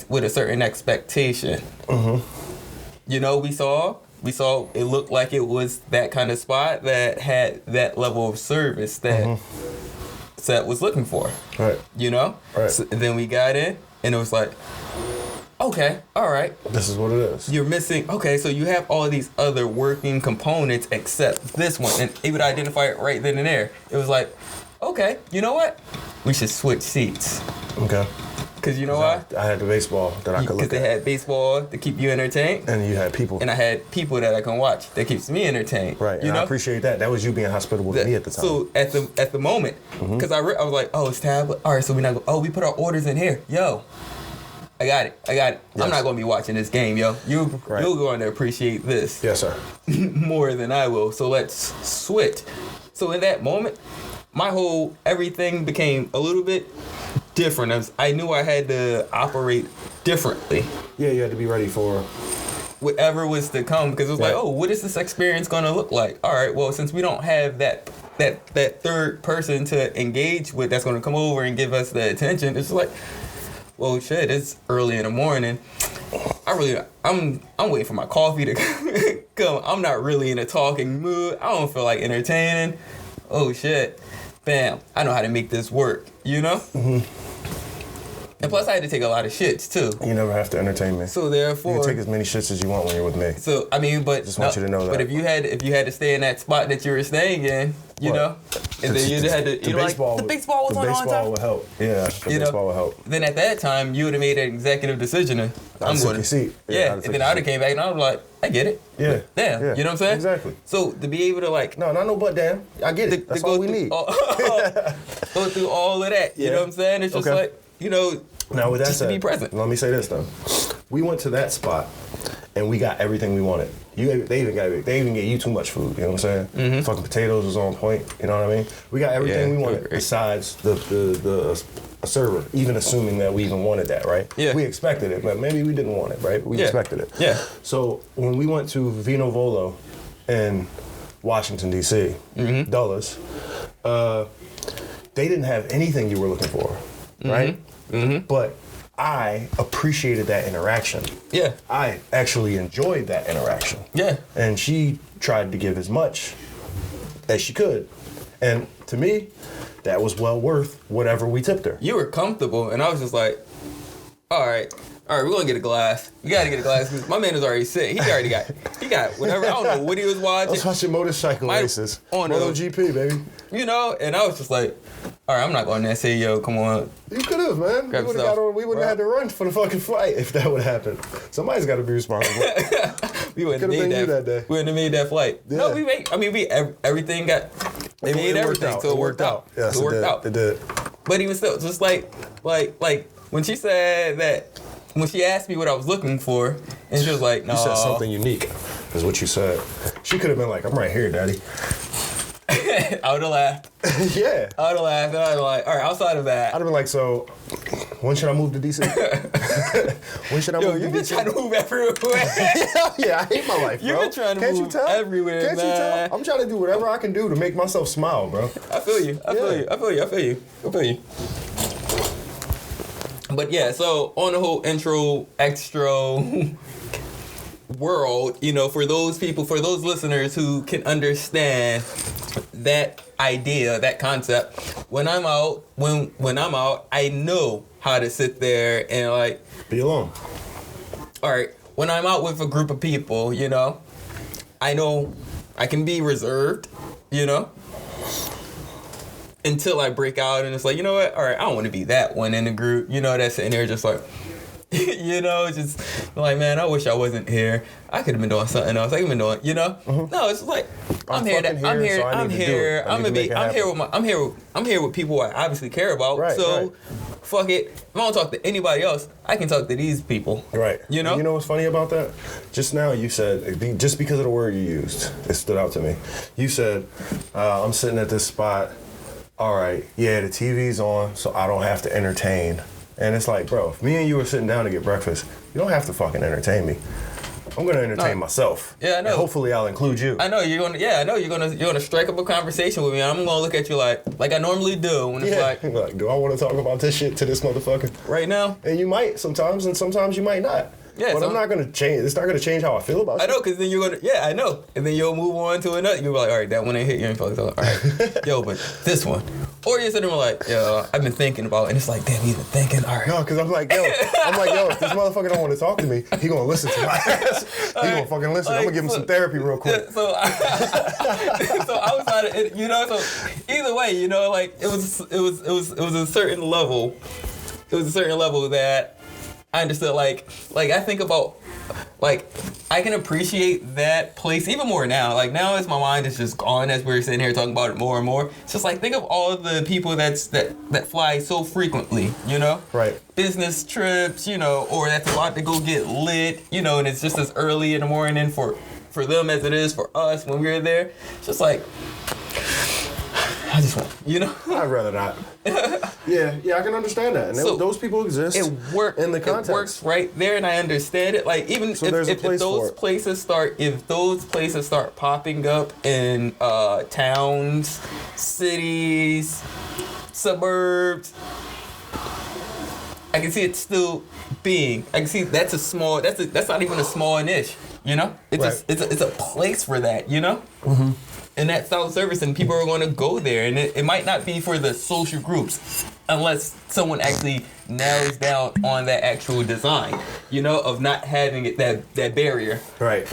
with a certain expectation. We saw it looked like it was that kind of spot that had that level of service that Seth was looking for. Right. Right. So then we got in, and it was like, okay, all right. This is what it is. You're missing, okay, so you have all of these other working components except this one. And it would identify it right then and there. It was like, okay, you know what? We should switch seats. Okay. Because you know why? I had the baseball that I could look at. Because they had baseball to keep you entertained. And you had people. And I had people that I can watch that keeps me entertained. Right, and I appreciate that. That was you being hospitable to me at the time. So at the moment, because I was like, oh, it's tablet. All right, so we put our orders in here. Yo. I got it. Yes. I'm not going to be watching this game, yo. You're going to appreciate this. Yes, sir. More than I will. So let's switch. So in that moment, everything became a little bit different. I knew I had to operate differently. Yeah, you had to be ready for whatever was to come, because it was like, oh, what is this experience going to look like? All right, well, since we don't have that third person to engage with that's going to come over and give us the attention, it's like, well, shit, it's early in the morning. I'm waiting for my coffee to come. I'm not really in a talking mood. I don't feel like entertaining. Oh, shit. Bam. I know how to make this work, And plus, I had to take a lot of shits, too. You never have to entertain me. So therefore, you can take as many shits as you want when you're with me. So, I mean, but... Just want you to know that. But if you had to stay in that spot that you were staying in, and then you had to... The baseball was on time. The baseball would help. Yeah, the baseball would help. Then at that time, you would have made an executive decision. I'm going to... seat. Yeah, and then I would have came back and I was like, I get it. Yeah. Damn. Yeah. You know what I'm saying? Exactly. So to be able to No, not no but damn. I get it. That's all we need. Go through all of that. You know what I'm saying? It's just now with that just said, to be present. Let me say this though. We went to that spot and we got everything we wanted. They even gave you too much food. You know what I'm saying? Fucking potatoes was on point. You know what I mean? We got everything we wanted besides the server. Even assuming that we even wanted that, right? Yeah. We expected it, but maybe we didn't want it, right? We expected it. Yeah. So when we went to Vino Volo in Washington D.C., Dulles, they didn't have anything you were looking for. right? But I appreciated that interaction. Yeah. I actually enjoyed that interaction. Yeah. And she tried to give as much as she could. And to me, that was well worth whatever we tipped her. You were comfortable, and I was just like, all right, we're gonna get a glass. We gotta get a glass because my man is already sick. He got whatever. I don't know what he was watching. I was watching motorcycle races. MotoGP, baby. You know, and I was just like, all right, I'm not going there and say, yo, come on. You could have, man. We wouldn't have had to run for the fucking flight if that would happen. Somebody's got to be responsible. We wouldn't have made that day. We wouldn't have made that flight. Yeah. No, everything got. They made everything, so it worked out. Yes, it worked out. It did. But even still, just like when she said that, when she asked me what I was looking for, and she was like, no. You said something unique, is what you said. She could have been like, I'm right here, daddy. I would have laughed. Yeah. I would have laughed. And I'd be like, all right, outside of that. I'd have been like, so, when should I move to DC? When should I move to DC? You've been trying to move everywhere. Yeah, I hate my life, bro. You've been trying to move everywhere, Can't you tell? I'm trying to do whatever I can do to make myself smile, bro. I feel you. I feel you. But yeah, so on the whole intro, extra world, you know, for those listeners who can understand that idea, that concept, when I'm out, I know how to sit there and like be alone. All right, when I'm out with a group of people, you know I can be reserved, you know, until I break out and it's like, you know what? All right, I don't want to be that one in the group, you know, that's sitting there just like, you know, just like, man, I wish I wasn't here. I could have been doing something else. I could have been doing, you know. No, it's like I'm here with people I obviously care about. Right, so, right. Fuck it. If I don't talk to anybody else, I can talk to these people. Right. You know. And you know what's funny about that? Just now you said, just because of the word you used, it stood out to me. You said, I'm sitting at this spot. All right, yeah, the TV's on, so I don't have to entertain. And it's like, bro, if me and you were sitting down to get breakfast, you don't have to fucking entertain me. I'm gonna entertain myself. Yeah, I know. And hopefully I'll include you. I know you're gonna strike up a conversation with me. And I'm gonna look at you like I normally do when it's like, do I want to talk about this shit to this motherfucker right now? And you might sometimes, and sometimes you might not. Yeah, but I'm not gonna change. It's not gonna change how I feel about it. I know, because then you're gonna. Yeah, I know. And then you'll move on to another. You'll be like, all right, that one ain't hit you. And all right, yo, but this one. Or you're sitting there like, yo, I've been thinking about it. And it's like, damn, he's been thinking. All right. No, because I'm like, yo, if this motherfucker don't want to talk to me, he gonna listen to my ass. He gonna fucking listen. I'm gonna give him some therapy real quick. Yeah, so outside of it, you know, so either way, you know, like it was a certain level. It was a certain level that I understood. Like I think about. Like, I can appreciate that place even more now. Like, now as my mind is just gone, as we're sitting here talking about it more and more, it's just like, think of all the people that fly so frequently, you know? Right. Business trips, you know, or that's about to go get lit, you know, and it's just as early in the morning for them as it is for us when we're there. It's just like, I just want, you know? I'd rather not. Yeah, I can understand that. And so those people exist. It works in the context. It works right there, and I understand it. Like even so if those places start popping up in towns, cities, suburbs, I can see it still being. I can see that's a small. That's not even a small niche. You know, it's a place for that. You know. Mm-hmm. And that South Service, and people are going to go there, and it might not be for the social groups, unless someone actually nails down on that actual design, you know, of not having it that barrier. Right.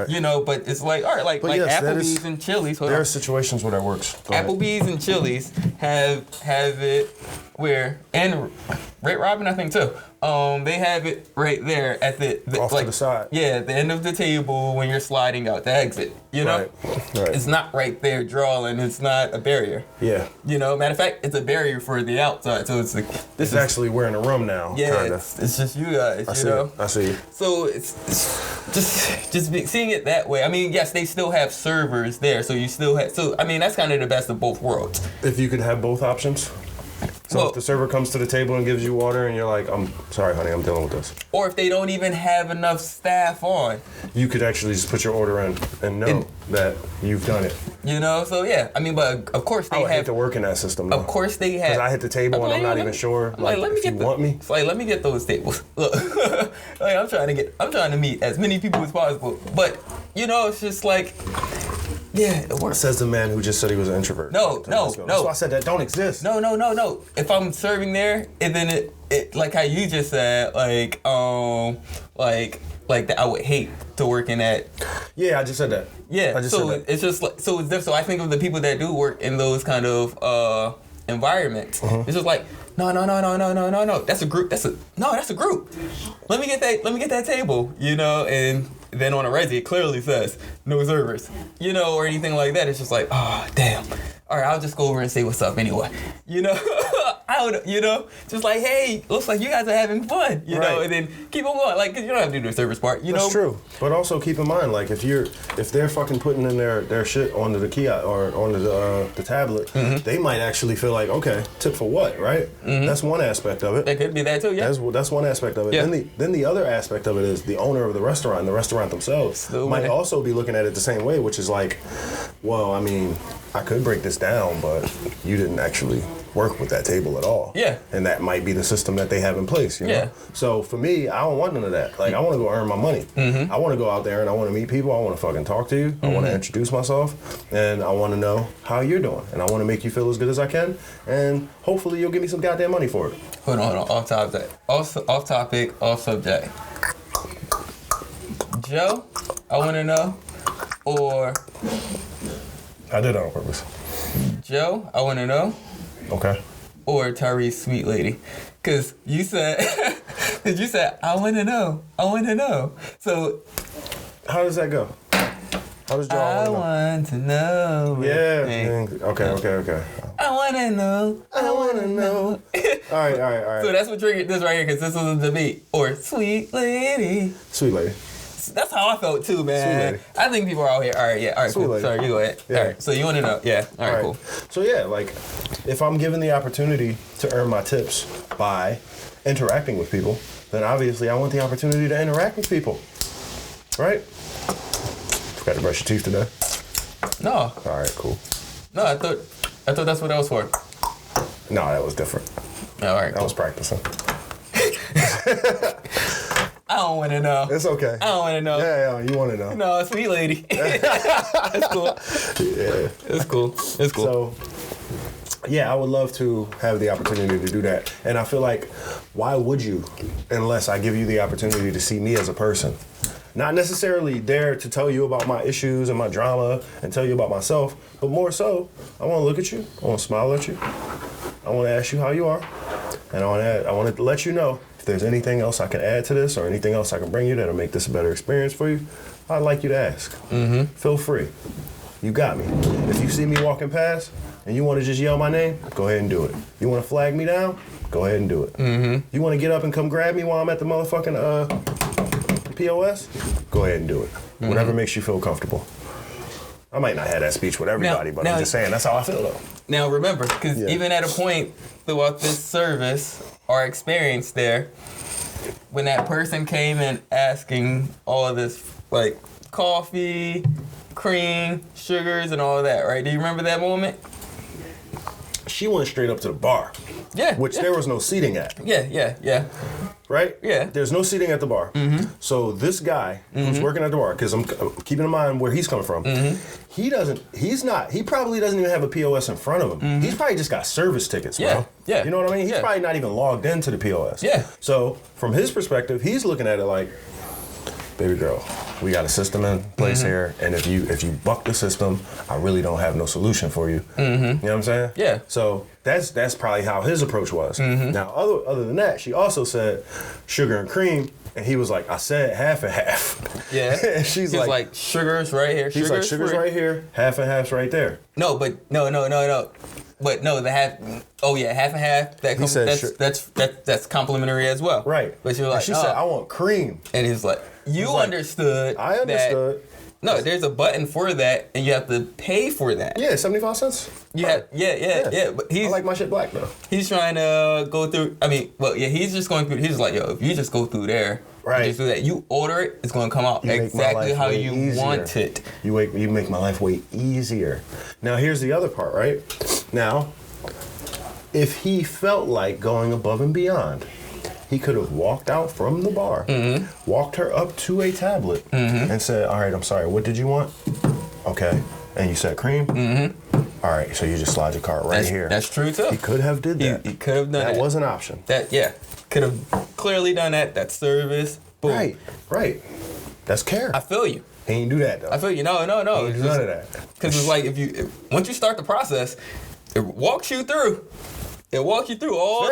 You know, but it's like, all right, like yes, Applebee's and Chili's. There are situations where that works. Applebee's and Chili's have it where, and Red Robin, I think too. They have it right there at the off to the side. Yeah, at the end of the table when you're sliding out the exit. You know, right. It's not right there drawing. It's not a barrier. Yeah. You know, matter of fact, it's a barrier for the outside. So it's like this is actually we're in a room now. Yeah, it's just you guys. I see it. So it's just seeing it that way. I mean, yes, they still have servers there, so you still have. So I mean, that's kind of the best of both worlds. If you could have both options. So if the server comes to the table and gives you water and you're like, I'm sorry, honey, I'm dealing with this. Or if they don't even have enough staff on. You could actually just put your order in and know that you've done it. You know, so yeah. I mean, but of course they I would have hate to work in that system, though. Of course they have. Because I hit the table and I'm not even sure. Like, let me if you get want me. It's like, let me get those tables. Look, like I'm trying to meet as many people as possible. But you know, it's just like, yeah, it works. Says the man who just said he was an introvert. No. That's why I said that don't exist. No. If I'm serving there, and then it like how you just said, like that, I would hate to work in that. Yeah, I just said that. Yeah, so it's just like, so it's different. So I think of the people that do work in those kind of environments. It's just like, no. That's a group. That's a group. Let me get that table, you know, and then on a resi it clearly says no servers, you know, or anything like that. It's just like, oh damn. All right, I'll just go over and say what's up anyway. You know, just like, hey, looks like you guys are having fun, you know, and then keep on going. Like, 'cause you don't have to do the service part, you know. That's true. But also keep in mind, like, if they're fucking putting in their shit onto the kiosk or onto the tablet, they might actually feel like, okay, tip for what, right? That's one aspect of it. That could be that too, yeah. That's one aspect of it. Yeah. Then the other aspect of it is the owner of the restaurant and the restaurant themselves might also be looking at it the same way, which is like, well, I mean, I could break this down, but you didn't actually work with that table at all. Yeah. And that might be the system that they have in place, you know? Yeah. So for me, I don't want none of that. Like, I want to go earn my money. I want to go out there and I want to meet people. I want to fucking talk to you. I want to introduce myself. And I want to know how you're doing. And I want to make you feel as good as I can. And hopefully you'll give me some goddamn money for it. Hold on. Off topic, off subject. Joe, I want to know, or... I did it on purpose. Joe, I want to know. Okay. Or Tyrese, sweet lady. Because you said, I want to know. So. How does that go? How does Joe I want to know. Yeah. Okay. I want to know. All right. So that's what triggered this right here, because this was a debate. Or sweet lady. Sweet lady. That's how I felt too, man. Sweet lady. I think people are out here. All right, yeah. All right, Sweet cool. lady. Sorry, you go ahead. Yeah. All right. So you want to know? Yeah. All right, cool. So yeah, like, if I'm given the opportunity to earn my tips by interacting with people, then obviously I want the opportunity to interact with people, right? Forgot to brush your teeth today. No. All right, cool. No, I thought that's what that was for. No, that was different. All right, I was practicing. I don't want to know. It's okay. I don't want to know. Yeah, you want to know. No, sweet lady. It's cool. Yeah. It's cool. So, yeah, I would love to have the opportunity to do that. And I feel like, why would you, unless I give you the opportunity to see me as a person? Not necessarily there to tell you about my issues and my drama and tell you about myself, but more so, I want to look at you. I want to smile at you. I want to ask you how you are. And I want to let you know if there's anything else I can add to this or anything else I can bring you that'll make this a better experience for you. I'd like you to ask. Feel free. You got me. If you see me walking past and you want to just yell my name, go ahead and do it. You want to flag me down? Go ahead and do it. You want to get up and come grab me while I'm at the motherfucking POS? Go ahead and do it. Whatever makes you feel comfortable. I might not have that speech with everybody, but I'm just saying, that's how I feel though. Now remember, because even at a point throughout this service or experience there, when that person came in asking all of this, like coffee, cream, sugars, and all of that, right? Do you remember that moment? She went straight up to the bar. Yeah. Which there was no seating at. Yeah. Right? Yeah. There's no seating at the bar. So this guy who's working at the bar, because I'm keeping in mind where he's coming from, he probably doesn't even have a POS in front of him. He's probably just got service tickets, bro. Yeah. You know what I mean? He's probably not even logged into the POS. Yeah. So from his perspective, he's looking at it like, baby girl, we got a system in place here, and if you buck the system, I really don't have no solution for you. You know what I'm saying? Yeah. So that's probably how his approach was. Now, other than that, she also said sugar and cream, and he was like, I said half and half. Yeah. And she's like, sugar's right here. He's like, sugar's right here, half and half's right there. No. But no. But no, the half. Oh yeah, half and half. That's complimentary as well. Right. But you're like, and she said, I want cream. And he's like, you understood. I understood. No, there's a button for that, and you have to pay for that. Yeah, 75 cents. You have, yeah. But I like my shit black though. he's trying to go through. I mean, well, yeah, he's just going through. He's like, yo, if you just go through there, right? Just do that. You order it, it's going to come out You exactly how you want it. You make my life way easier. Now here's the other part, right? Now, if he felt like going above and beyond, he could have walked out from the bar, walked her up to a tablet, and said, all right, I'm sorry, what did you want? Okay. And you said cream? All right, so you just slide your cart here. That's true, too. He could have did that. He could have done that. That was an option. Could have clearly done that. That's service. Boom. Right. That's care. I feel you. He ain't do that, though. I feel you. No. He ain't do none of that. Because it's like, once you start the process, it walks you through. It walks you through all the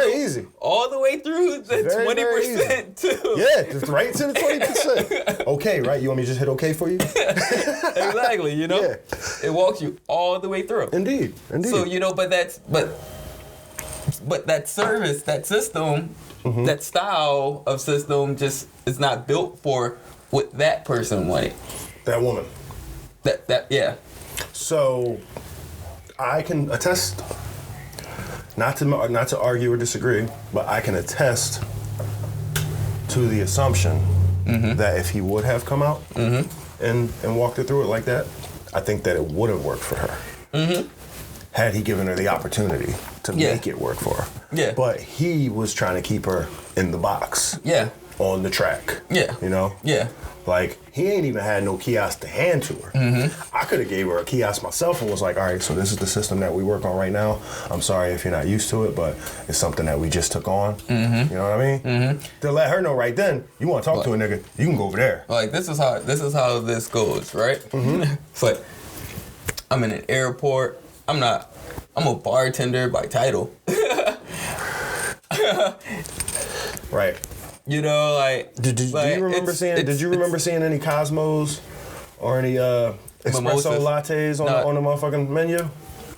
way through the 20% too. Yeah, just right to the 20%. Okay, right? You want me to just hit okay for you? Exactly. Yeah. It walks you all the way through. Indeed. So but that service, that system, that style of system just is not built for what that person wanted. That woman. Yeah. So I can attest. Not to argue or disagree, but I can attest to the assumption that if he would have come out and walked her through it like that, I think that it would have worked for her. Had he given her the opportunity to make it work for her. Yeah. But he was trying to keep her in the box. Yeah. On the track. Yeah. Yeah. Like, he ain't even had no kiosk to hand to her. I could have gave her a kiosk myself and was like, all right, so this is the system that we work on right now. I'm sorry if you're not used to it, but it's something that we just took on. You know what I mean? To let her know right then, you want to talk to a nigga, you can go over there. Like, this is how this goes, right? It's like, I'm in an airport. I'm a bartender by title. Right. Like, do you remember seeing any Cosmos or any espresso mimosas. lattes on the motherfucking menu?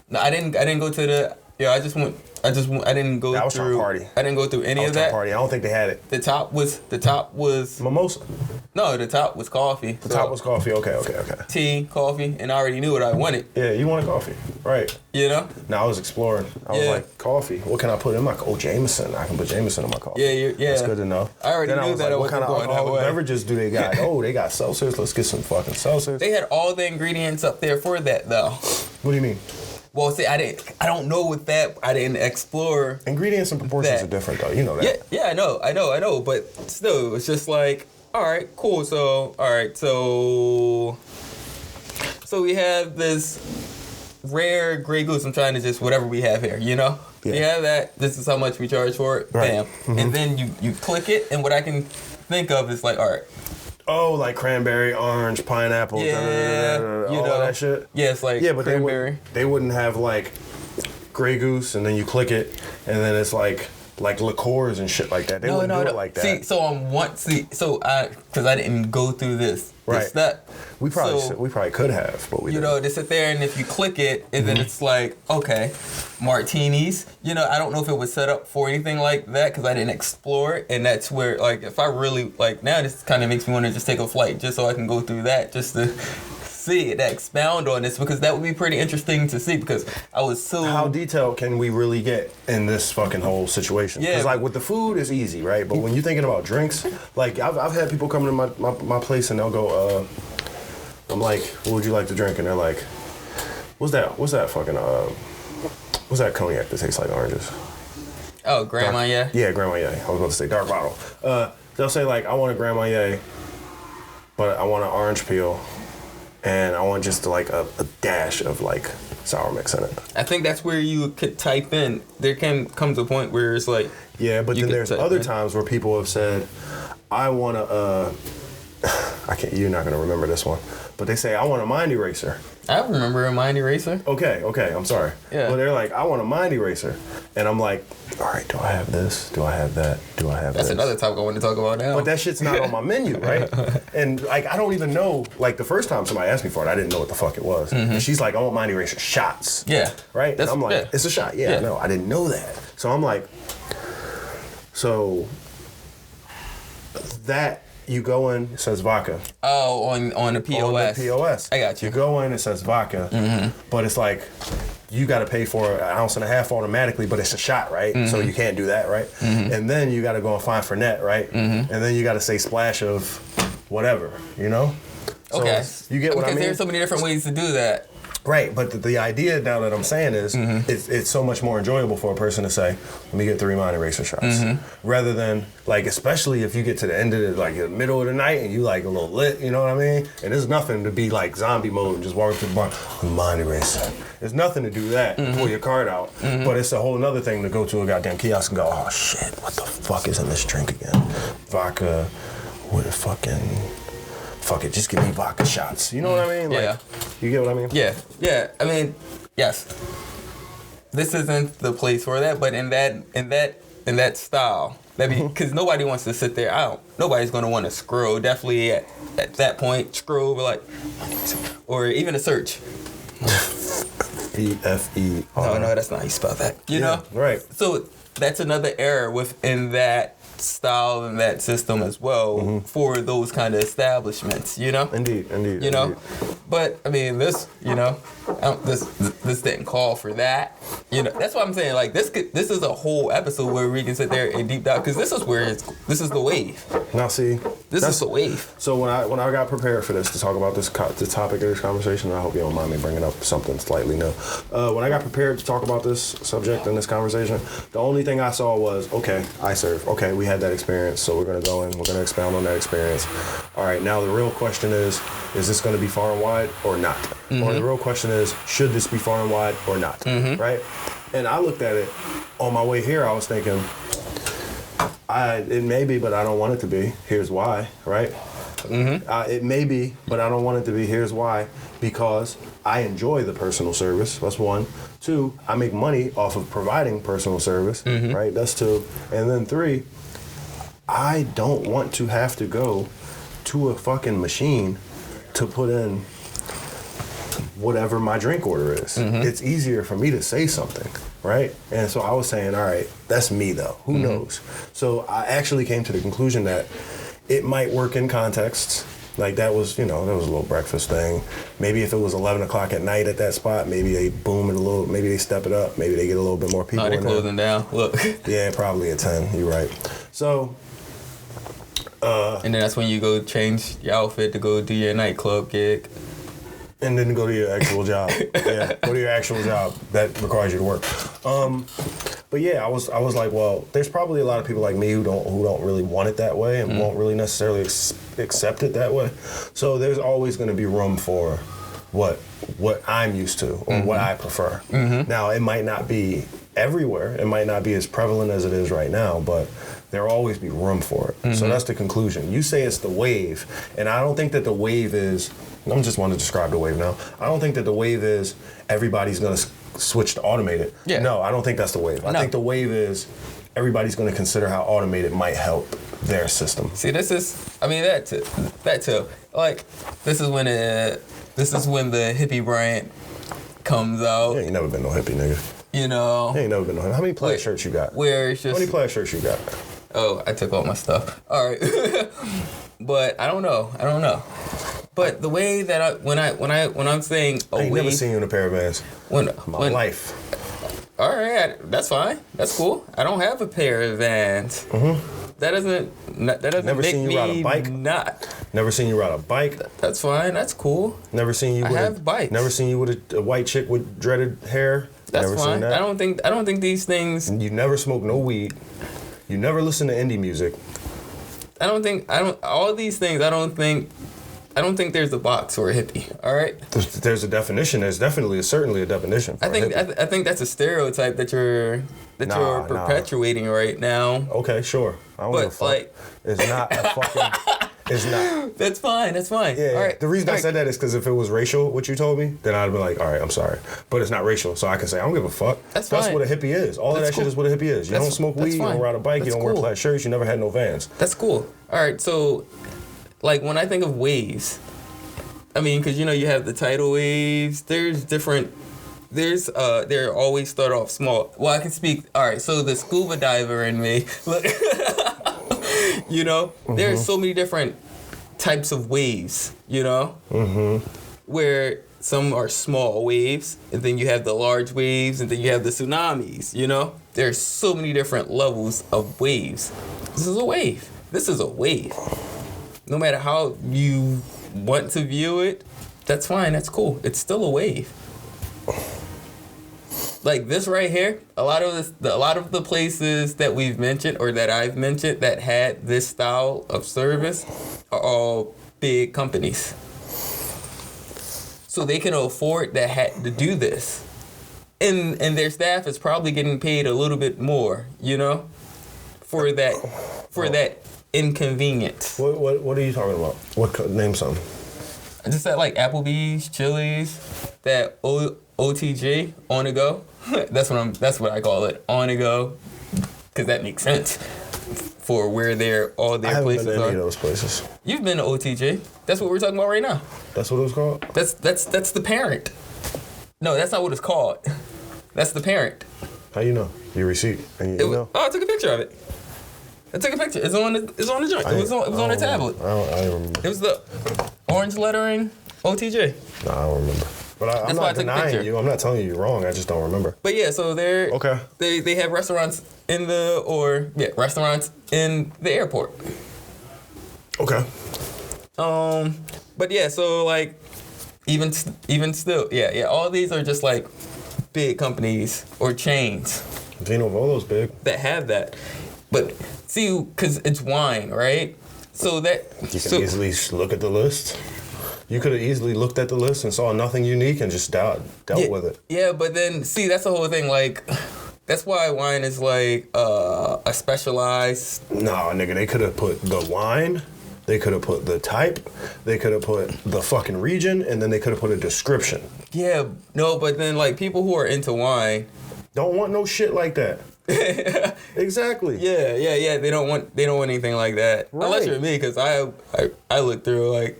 No, I didn't go to the. I didn't go that was through. Top Party. I didn't go through any of that. Party. I don't think they had it. The top was mimosa. No, the top was coffee. The top was coffee. Okay. Tea, coffee, and I already knew what I wanted. Yeah, you wanted coffee, right? Now I was exploring. I was like, coffee. What can I put in my? Jameson. I can put Jameson in my coffee. Yeah. That's good to know. I already knew that. What kind of alcoholic beverages do they got? They got seltzers. Let's get some fucking seltzers. They had all the ingredients up there for that, though. What do you mean? Well, see, I don't know with that. I didn't explore. Ingredients and proportions are different, though. You know that. Yeah, I know. But still, it's just like, all right, cool. So we have this rare Grey Goose. I'm trying to just whatever we have here, Yeah. We have that. This is how much we charge for it. Right. Bam. And then you click it, and what I can think of is like, all right. Oh, like cranberry, orange, pineapple, all that shit. Yeah, it's like cranberry. They wouldn't have like Grey Goose, and then you click it, and then it's like liqueurs and shit like that. They wouldn't do it like that. See, because I didn't go through this. Right. We probably could have, but we didn't. To sit there and if you click it, and then it's like, okay, martinis. I don't know if it was set up for anything like that because I didn't explore it, and that's where, like, if I really, like, now this kind of makes me want to just take a flight just so I can go through that just to see it, expound on this, because that would be pretty interesting to see, because I was so... How detailed can we really get in this fucking whole situation? Yeah. Because, like, with the food, it's easy, right? But when you're thinking about drinks, like, I've had people come to my place and they'll go, I'm like, what would you like to drink? And they're like, what's that cognac that tastes like oranges? Oh, Grand Marnier? Yeah, Grand Marnier. I was about to say dark bottle. They'll say, like, I want a Grand Marnier, but I want an orange peel, and I want just like a dash of like sour mix in it. I think that's where you could type in. There comes a point where it's like... Yeah, but then there's other times where people have said, I want to... you're not going to remember this one, but they say, I want a mind eraser. I remember a mind eraser. Okay, I'm sorry. Yeah. Well, they're like, I want a mind eraser. And I'm like, all right, do I have this? Do I have that? Do I have That's this? another topic I want to talk about now. But that shit's not on my menu, right? And like, I don't even know, like the first time somebody asked me for it, I didn't know what the fuck it was. And she's like, I want mind eraser shots. Yeah. Right? And I'm like, it's a shot. Yeah, no, I didn't know that. So I'm like, so that You go in, it says vodka. Oh, on the POS. On the POS. I got you. You go in, it says vodka, but it's like you got to pay for an ounce and a half automatically, but it's a shot, right? So you can't do that, right? And then you got to go and find Fernet, right? And then you got to say splash of whatever, you know? So Okay. You get what I mean? Because there's so many different ways to do that. Right, but the idea now that I'm saying is it's so much more enjoyable for a person to say, let me get 3 mind eraser shots. Rather than, like, especially if you get to the end of the, like, the middle of the night and you, like, a little lit, you know what I mean? And there's nothing to be, like, zombie mode and just walking through the bar, mind eraser. There's nothing to do that, pull your card out. But it's a whole other thing to go to a goddamn kiosk and go, oh, shit, what the fuck is in this drink again? Vodka with a fuck it, just give me vodka shots. You know what I mean? Like, Yeah. You get what I mean? Yeah. I mean, yes. This isn't the place for that, but in that style, because nobody wants to sit there. Nobody's gonna want to scroll. Definitely at that point, scroll like, or even a search. EFER. No, that's not how you spell that. You know? Right. So that's another error within that style and that system as well for those kind of establishments, you know? Indeed. You know? But, I mean, this, you know, this didn't call for that. You know, that's what I'm saying. Like, this is a whole episode where we can sit there and deep dive, because this is the wave. Now, see. This is the wave. So when I got prepared for this to talk about the topic of this conversation, and I hope you don't mind me bringing up something slightly new. When I got prepared to talk about this subject in this conversation, the only thing I saw was, okay, iServe. Okay, we had that experience, so we're going to go in, we're going to expound on that experience. All right, now the real question is this going to be far and wide or not? Or the real question is, should this be far and wide or not? Right? And I looked at it on my way here, I was thinking, it may be, but I don't want it to be. Here's why, right? It may be, but I don't want it to be. Here's why. Because I enjoy the personal service. That's one. 2, I make money off of providing personal service, right? That's 2. And then 3, I don't want to have to go to a fucking machine to put in whatever my drink order is. It's easier for me to say something, right? And so I was saying, all right, that's me though. Who knows? So I actually came to the conclusion that it might work in contexts. Like that was, you know, that was a little breakfast thing. Maybe if it was 11 o'clock at night at that spot, maybe they boom it a little, maybe they step it up, maybe they get a little bit more people. Oh, they're closing down. Look. Yeah, probably at 10. You're right. So. And then that's when you go change your outfit to go do your nightclub gig. And then go to your actual job. Yeah, go to your actual job that requires you to work. But yeah, I was like, well, there's probably a lot of people like me who don't really want it that way and won't really necessarily accept it that way. So there's always going to be room for what I'm used to or what I prefer. Now, it might not be everywhere. It might not be as prevalent as it is right now, but there'll always be room for it. So that's the conclusion. You say it's the wave, and I don't think that the wave is, I'm just want to describe the wave now. I don't think that the wave is everybody's going to switch to automated. Yeah. No, I don't think that's the wave. I think the wave is everybody's going to consider how automated might help their system. See, that too. Like, this is when the hippie Bryant comes out. You ain't never been no hippie, nigga. You know. You ain't never been no hippie. How many plaid shirts you got? Where it's just. How many plaid shirts you got? Oh, I took all my stuff. All right. But I don't know. But the way that when I'm saying I ain't never seen you in a pair of Vans. My life. All right, that's fine. That's cool. I don't have a pair of Vans. That doesn't Never make seen you me ride a bike? not. Never seen you ride a bike. That's fine. That's cool. Never seen you. I have bikes. Never seen you with a white chick with dreaded hair. That's never fine. Seen that. I don't think these things. You never smoked no weed. You never listen to indie music. All of these things. I don't think there's a box for a hippie. All right. There's a definition. There's certainly a definition. For I think that's a stereotype that you're perpetuating right now. Okay, sure. I don't give a fuck. Like, it's not a fucking. It's not. That's fine. Yeah. All right. The reason I said that is because if it was racial, what you told me, then I'd be like, all right, I'm sorry, but it's not racial, so I can say I don't give a fuck. That's fine. That's what a hippie is. All of that shit is what a hippie is. You don't smoke weed. You don't ride a bike. You don't wear plaid shirts. You never had no Vans. That's cool. All right. So, like when I think of waves, I mean, because you have the tidal waves. There's different. They always start off small. Well, I can speak. All right. So the scuba diver in me, look. You know, there's so many different types of waves. You know, where some are small waves, and then you have the large waves, and then you have the tsunamis. You know, there's so many different levels of waves. This is a wave. This is a wave. No matter how you want to view it, that's fine. That's cool. It's still a wave. Like this right here, a lot of the places that we've mentioned or that I've mentioned that had this style of service are all big companies. So they can afford to do this. And their staff is probably getting paid a little bit more, you know, for that inconvenience. What are you talking about? Name some. I just said like Applebee's, Chili's, that OTG, on the go. That's what I call it, on the go, because that makes sense for where all their places are. I haven't been to any of those places. You've been to OTG. That's what we're talking about right now. That's what it was called? That's the parent. No, that's not what it's called. That's the parent. How you know? Your receipt and your email? I took a picture of it. I took a picture. It's on the joint. It was on a tablet. I don't remember. It was the orange lettering OTJ. No, I don't remember. But I'm not denying you. I'm not telling you you're wrong. I just don't remember. But yeah, so they're okay. They have restaurants in the airport. Okay. But yeah, so like even still, yeah, all these are just like big companies or chains. Vino Volo's big. That have that. But see, because it's wine, right? So that you can easily look at the list. You could have easily looked at the list and saw nothing unique and just dealt with it. Yeah, but then see, that's the whole thing. Like, that's why wine is like a specialized. No, nigga, they could have put the wine. They could have put the type. They could have put the fucking region, and then they could have put a description. Yeah, no, but then like people who are into wine don't want no shit like that. Exactly. Yeah. They don't want anything like that. Right. Unless you're me, because I looked through like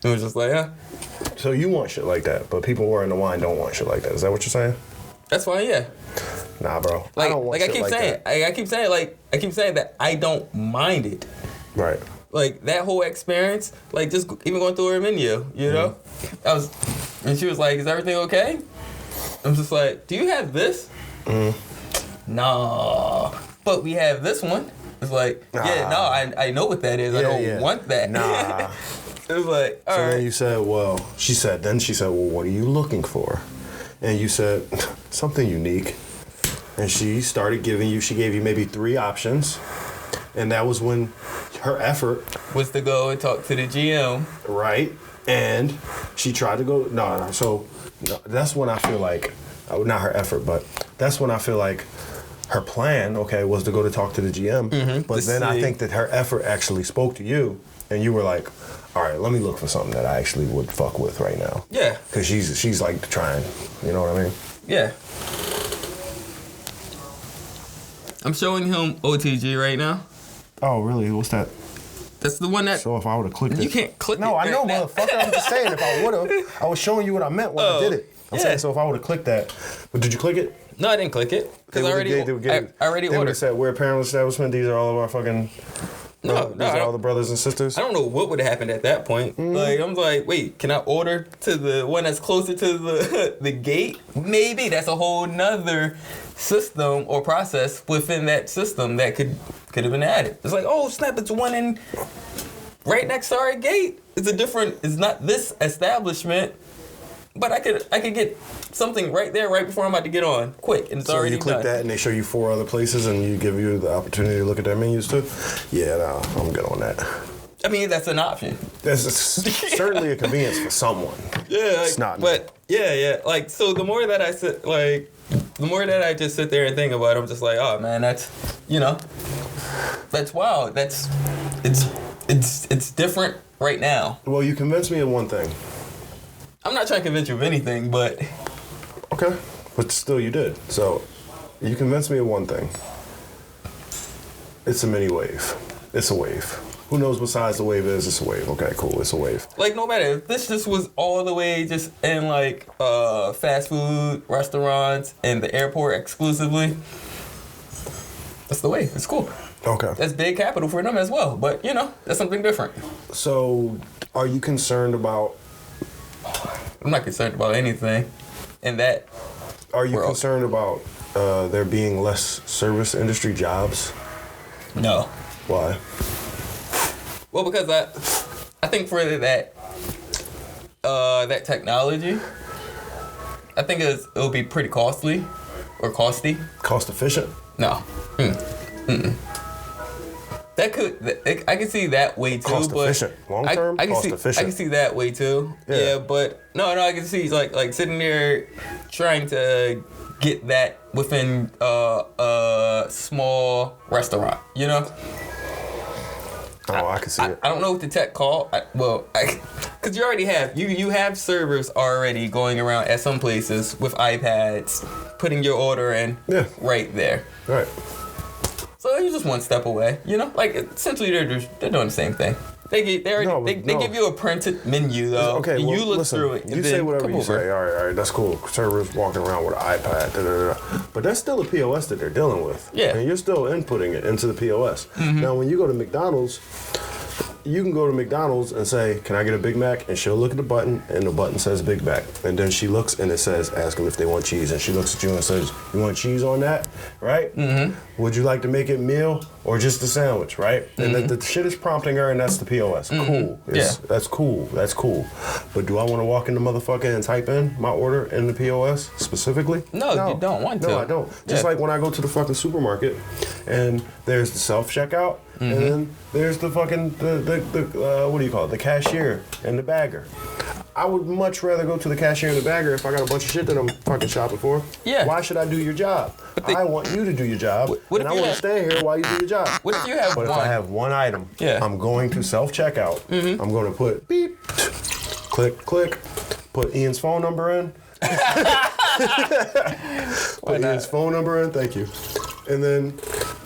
it was just like, yeah. So you want shit like that, but people who are into wine don't want shit like that. Is that what you're saying? That's fine. Yeah. Nah, bro. Like, I don't want shit like that. I keep saying that I don't mind it. Right. Like that whole experience, like just even going through her menu, you know, and she was like, "Is everything okay?" I'm just like, "Do you have this?" Nah, but we have this one. It's like, yeah, no, I know what that is. I don't want that. Nah. It was like, all right. Then you said, well, she said, well, what are you looking for? And you said, something unique. And she gave you maybe 3 options. And that was when her effort was to go and talk to the GM. Right. And she tried to go, that's when I feel like, not her effort, but that's when I feel like her plan, was to go to talk to the GM. But then I think that her effort actually spoke to you. And you were like, all right, let me look for something that I actually would fuck with right now. Yeah. Because she's like trying, you know what I mean? Yeah. I'm showing him OTG right now. Oh, really? What's that? That's the one that... So if I would have clicked it... You can't click it. No, I know, motherfucker. I'm just saying, if I would have, I was showing you what I meant when I did it. I'm saying, so if I would have clicked that... But did you click it? No, I didn't click it. Because I already ordered. They would have said, we're a parent establishment. These are all of our fucking... These are all the brothers and sisters. I don't know what would have happened at that point. Like, I'm like, wait, can I order to the one that's closer to the gate? Maybe that's a whole nother system or process within that system that could have been added. It's like, oh snap, it's one in right next to our gate. It's not this establishment, but I could get something right there right before I'm about to get on, quick, and it's already done. So you click that and they show you 4 other places and give you the opportunity to look at their menus too? Yeah, no, I'm good on that. I mean, that's an option. That's certainly a convenience for someone. Yeah, like, it's not. But yeah. Like, so the more that I just sit there and think about it, I'm just like, oh man, that's wild. It's different right now. Well, you convinced me of one thing. I'm not trying to convince you of anything, but... Okay. But still, you did. So, you convinced me of one thing. It's a mini wave. It's a wave. Who knows what size the wave is? It's a wave. Okay, cool. It's a wave. Like, no matter if this just was all the way just in, like, fast food restaurants and the airport exclusively, that's the wave. It's cool. Okay. That's big capital for them as well. But, you know, that's something different. So, are you concerned about... I'm not concerned about anything in that. Are you world. concerned about there being less service industry jobs? No. Why? Well, because I think for that technology, I think it'll be pretty costly or costy. Cost efficient? No. That I can see that way too. Cost but efficient. Long term, cost efficient. I can see that way too. Yeah. Yeah, but no, I can see like sitting there trying to get that within a small restaurant, you know? Oh, I can see it. I don't know what the tech called. Because you already have you have servers already going around at some places with iPads, putting your order in right there. Right. So you're just one step away, you know? Like, essentially, they're doing the same thing. They give you a printed menu, though. Okay, and well, you look listen, through it. And you then say whatever come you over. say. All right, that's cool. Servers walking around with an iPad, but that's still a POS that they're dealing with. Yeah. And you're still inputting it into the POS. Mm-hmm. Now, when you go to McDonald's, you can go to McDonald's and say, "Can I get a Big Mac?" And she'll look at the button, and the button says Big Mac. And then she looks, and it says, "Ask them if they want cheese." And she looks at you and says, "You want cheese on that, right? Mm-hmm. Would you like to make it meal or just a sandwich, right?" And the shit is prompting her, and that's the POS. Mm-hmm. Cool. That's cool. That's cool. But do I want to walk in the motherfucker and type in my order in the POS specifically? No, you don't want to. No, I don't. Just like when I go to the fucking supermarket, and there's the self checkout. And then there's the fucking what do you call it? The cashier and the bagger. I would much rather go to the cashier and the bagger if I got a bunch of shit that I'm fucking shopping for. Yeah. Why should I do your job? I want you to do your job, what and if I you want to have- stay here while you do your job. What if you have But one? if I have one item, Yeah. I'm going to self checkout. I'm going to put beep, click, click, put Ian's phone number in. Put Ian's phone number in. Thank you. And then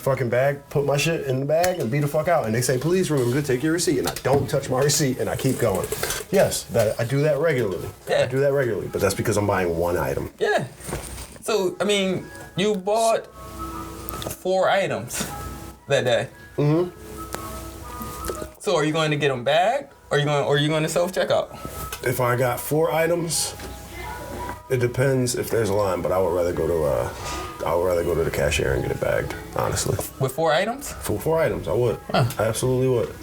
fucking put my shit in the bag and be the fuck out. And they say, please remember to take your receipt. And I don't touch my receipt and I keep going. Yes, I do that regularly. Yeah. I do that regularly, but that's because I'm buying one item. Yeah. So, I mean, you bought 4 items that day. Mm-hmm. So are you going to get them bagged or are you going to self-checkout? If I got 4 items, it depends if there's a line, but I would rather go to the cashier and get it bagged, honestly. With 4 items? For 4 items, I would. Huh. I absolutely would.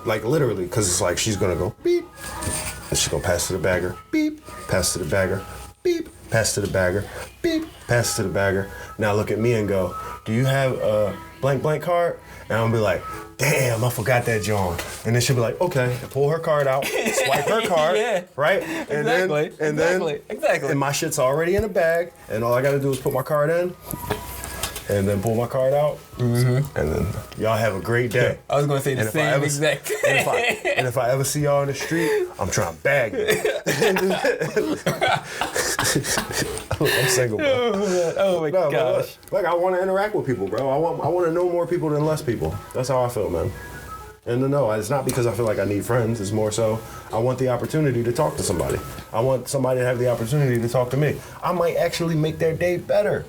Like literally, because it's like she's gonna go beep, and she's gonna pass to the bagger, beep, pass to the bagger, beep, pass to the bagger, beep, pass to the bagger. Now look at me and go, do you have a blank card? And I'm gonna be like, damn, I forgot that John. And then she'll be like, okay, and pull her card out, swipe her card, Yeah. right? Exactly. And my shit's already in a bag, and all I gotta do is put my card in, and then pull my card out, and then y'all have a great day. I was going to say the And if I same ever- exact thing. And if I ever see y'all in the street, I'm trying to bag you. I'm single, bro. Oh my No, gosh. but, like I want to interact with people, bro. I want to know more people than less people. That's how I feel, man. And no, it's not because I feel like I need friends. It's more so I want the opportunity to talk to somebody. I want somebody to have the opportunity to talk to me. I might actually make their day better,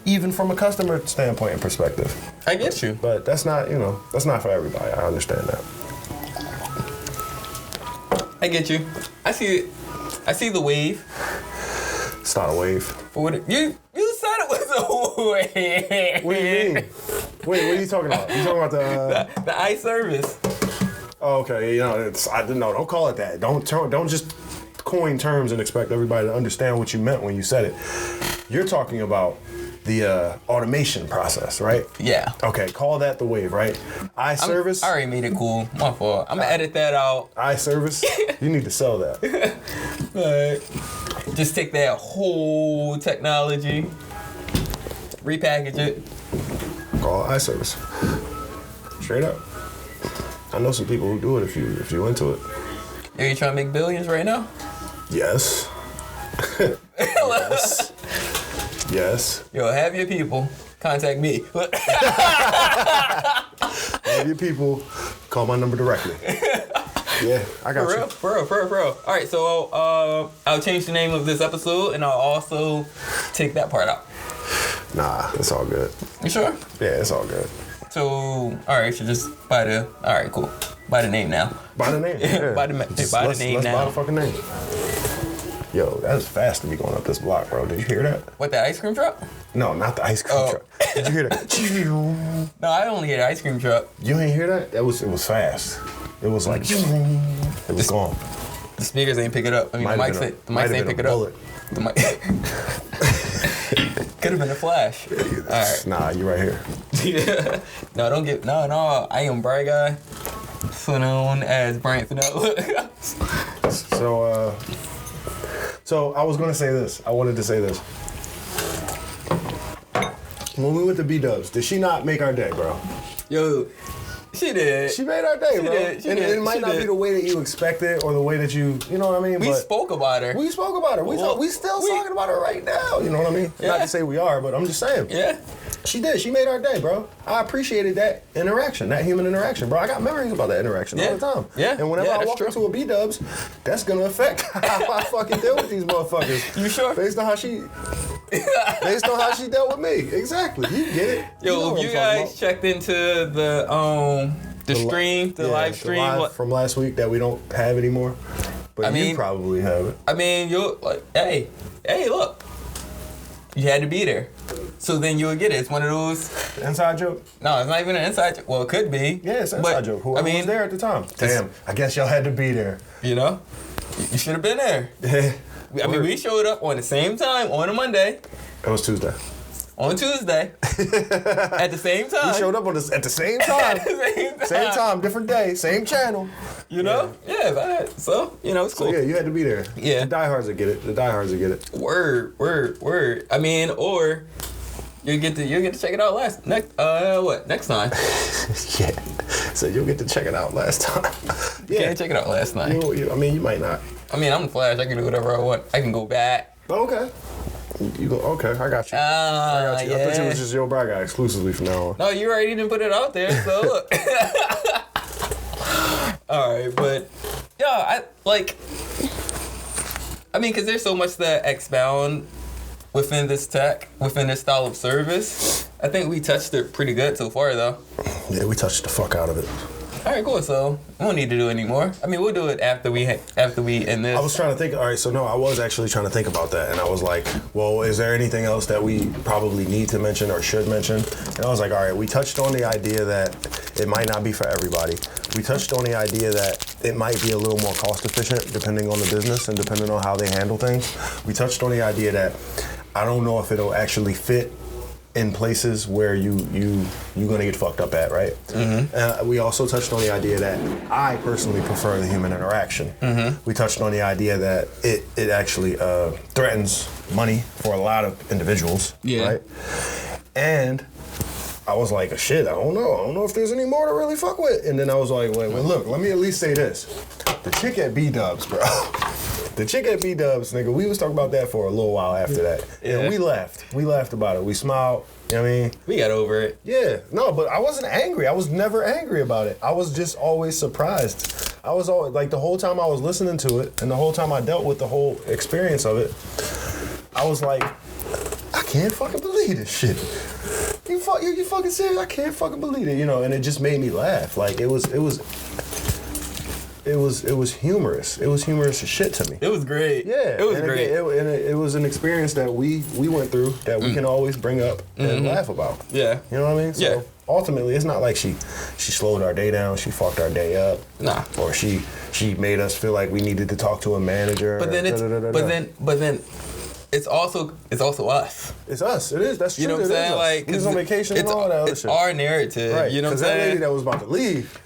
even from a customer standpoint and perspective. I get you. But that's not for everybody. I understand that. I get you. I see the wave. It's not a wave. For what you said it was a wave. What do you mean? Wait, what are you talking about? You talking about the iService. Oh, okay. Don't call it that. Don't just coin terms and expect everybody to understand what you meant when you said it. You're talking about the automation process, right? Yeah. Okay, call that the wave, right? iService. I already made it cool. My fault. I'm gonna edit that out. iService. You need to sell that. Alright. Just take that whole technology, repackage it. Call it iService. Straight up. I know some people who do it if you into it. Are you trying to make billions right now? Yes. Yes. Yes. Yo, have your people contact me. Have your people call my number directly. Yeah, I got you. For real. All right, so I'll change the name of this episode, and I'll also take that part out. Nah, it's all good. You sure? Yeah, it's all good. So, all right, so just buy the. All right, cool. Buy the name now. Buy the name. Yeah. buy the name Let's now. buy the fucking name. Yo, that was fast to be going up this block, bro. Did you hear that? What, the ice cream truck? No, not the ice cream truck. Did you hear that? No, I only hear the ice cream truck. You ain't hear that? It was fast. It was like it was gone. The speakers ain't pick it up. I mean, the mics ain't pick it up. The mic. Could have been a flash. All right. Nah, you right here. Yeah. No, don't get. No. I am BryGuy, so known as Bryant and Theo. So I was gonna say this. I wanted to say this. When we went to B-Dubs, did she not make our day, bro? Yo, she did. She made our day, bro. It might not be the way that you expect it or the way that you know what I mean? We spoke about her. We spoke about her. We still talking about her right now. You know what I mean? Yeah. Not to say we are, but I'm just saying. Yeah. She did. She made our day, bro. I appreciated that interaction, that human interaction, bro. I got memories about that interaction all the time. Yeah. And whenever I walk into a B-Dubs, that's gonna affect how I fucking deal with these motherfuckers. You sure? Based on how she dealt with me. Exactly. You get it. Yo, if you guys checked into the live stream from last week that we don't have anymore, but you probably have it. I mean, you're like, hey, look, you had to be there, so then you'll get it. It's one of those inside joke. No, it's not even an inside joke. Well, it could be. Yeah, it's an inside joke. Whoever was there at the time. Damn, I guess y'all had to be there. You know, you should have been there. Yeah. I mean, we showed up on the same time on a Monday. It was Tuesday. On Tuesday, at the same time. We showed up at the same time. At the same time. Same time, different day, same channel. You know? Yeah, so, it's cool. So, yeah, you had to be there. Yeah. The diehards will get it. Word. I mean, or you'll get to check it out next time. Yeah. So you'll get to check it out last time. You can't check it out last night. You might not. I mean, I'm the Flash. I can do whatever I want. I can go back. Okay. Okay, I got you. Yeah. I thought you was just your BryGuy exclusively from now on. No, you already didn't put it out there, so look. All right, but yeah, because there's so much to expound within this style of service. I think we touched it pretty good so far, though. Yeah, we touched the fuck out of it. All right, cool. So we don't need to do it anymore. I mean, we'll do it after we end this. I was trying to think. All right, so no, I was actually trying to think about that, and I was like, well, is there anything else that we probably need to mention or should mention? And I was like, all right, we touched on the idea that it might not be for everybody. We touched on the idea that it might be a little more cost efficient depending on the business and depending on how they handle things. We touched on the idea that I don't know if it'll actually fit in places where you're gonna get fucked up at, right? Mm-hmm. We also touched on the idea that I personally prefer the human interaction. Mm-hmm. We touched on the idea that it actually threatens money for a lot of individuals, right? And I was like, shit, I don't know if there's any more to really fuck with. And then I was like, wait, look, let me at least say this. The chick at B-Dubs, bro. The chick at B-Dubs, nigga, we was talking about that for a little while after that. Yeah. And we laughed. We laughed about it. We smiled. You know what I mean? We got over it. Yeah. No, but I wasn't angry. I was never angry about it. I was just always surprised. I was always, like, the whole time I was listening to it and the whole time I dealt with the whole experience of it, I was like, I can't fucking believe this shit. You fucking serious? I can't fucking believe it. You know, and it just made me laugh. Like, it was humorous. It was humorous as shit to me. It was great. Yeah. It was great. It was an experience that we went through that we can always bring up and laugh about. Yeah. You know what I mean? So ultimately, it's not like she slowed our day down, she fucked our day up. Nah. Or she made us feel like we needed to talk to a manager. But then it's also us. It's us. It is. That's true. You know what I'm saying? Like, we was on vacation and all that other shit. It's our narrative. Right. You know what I'm saying? That lady that was about to leave,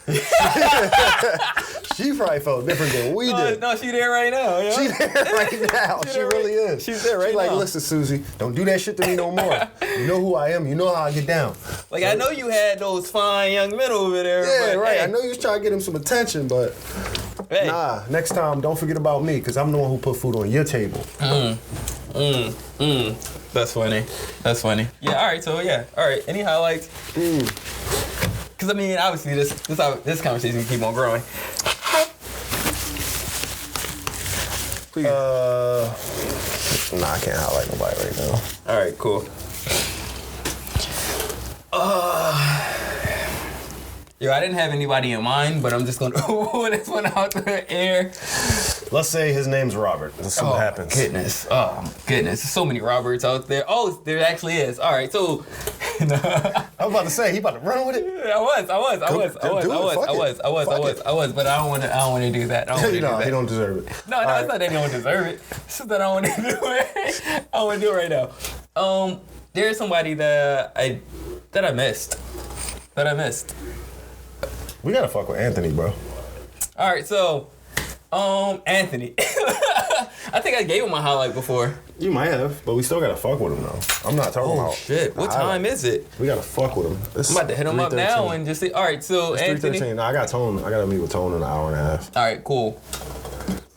she probably felt different than we did. No, she there right now. Yeah? She there right now. She really is. She's there right now. Like, listen, Susie, don't do that shit to me no more. You know who I am. You know how I get down. Like, so, I know you had those fine young men over there. Yeah, but, right. Hey. I know you was trying to get him some attention, but nah. Next time, don't forget about me, because I'm the one who put food on your table. That's funny. Yeah, all right, so yeah. All right, any highlights? Because, I mean, obviously, this conversation can keep on growing. Please. Nah, I can't highlight nobody right now. All right, cool. Yo, I didn't have anybody in mind, but I'm just gonna pull this one out the air. Let's say his name's Robert. Let's see what happens. Goodness. Oh, my goodness. There's so many Roberts out there. Oh, there actually is. All right, so. I was about to say, he about to run with it. I was, but I don't want to do that. I don't want to do that. He don't deserve it. No, it's not that he don't deserve it. It's just that I want to do it. I want to do it right now. There's somebody that I missed. We gotta fuck with Anthony, bro. All right, so, Anthony. I think I gave him a highlight before. You might have, but we still gotta fuck with him though. I'm not talking about. Oh shit! What time is it? We gotta fuck with him. I'm about to hit him up now and just say, all right, so it's Anthony. 3:13. No, I got Tone. I gotta meet with Tone in an hour and a half. All right, cool.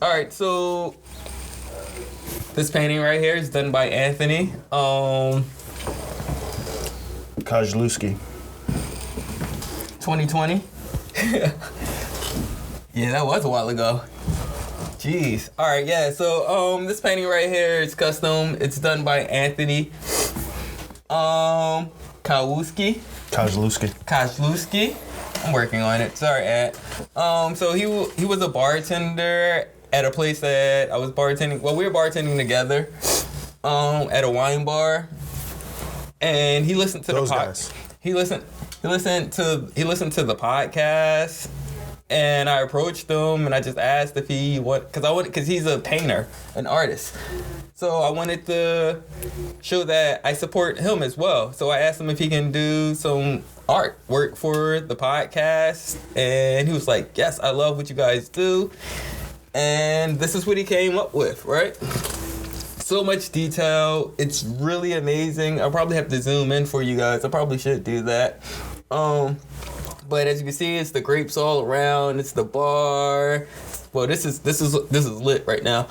All right, so this painting right here is done by Anthony. Kozlowski. 2020. Yeah, that was a while ago. Jeez. All right, yeah. So this painting right here is custom. It's done by Anthony Kozlowski. I'm working on it. Sorry, Ed. So he was a bartender at a place that I was bartending. Well, we were bartending together at a wine bar, and he listened to Those the guys. He listened to the podcast. And I approached him and I just asked if because he's a painter, an artist. So I wanted to show that I support him as well. So I asked him if he can do some artwork for the podcast. And he was like, yes, I love what you guys do. And this is what he came up with, right? So much detail. It's really amazing. I'll probably have to zoom in for you guys. I probably should do that. But as you can see, it's the grapes all around. It's the bar. Well, this is lit right now.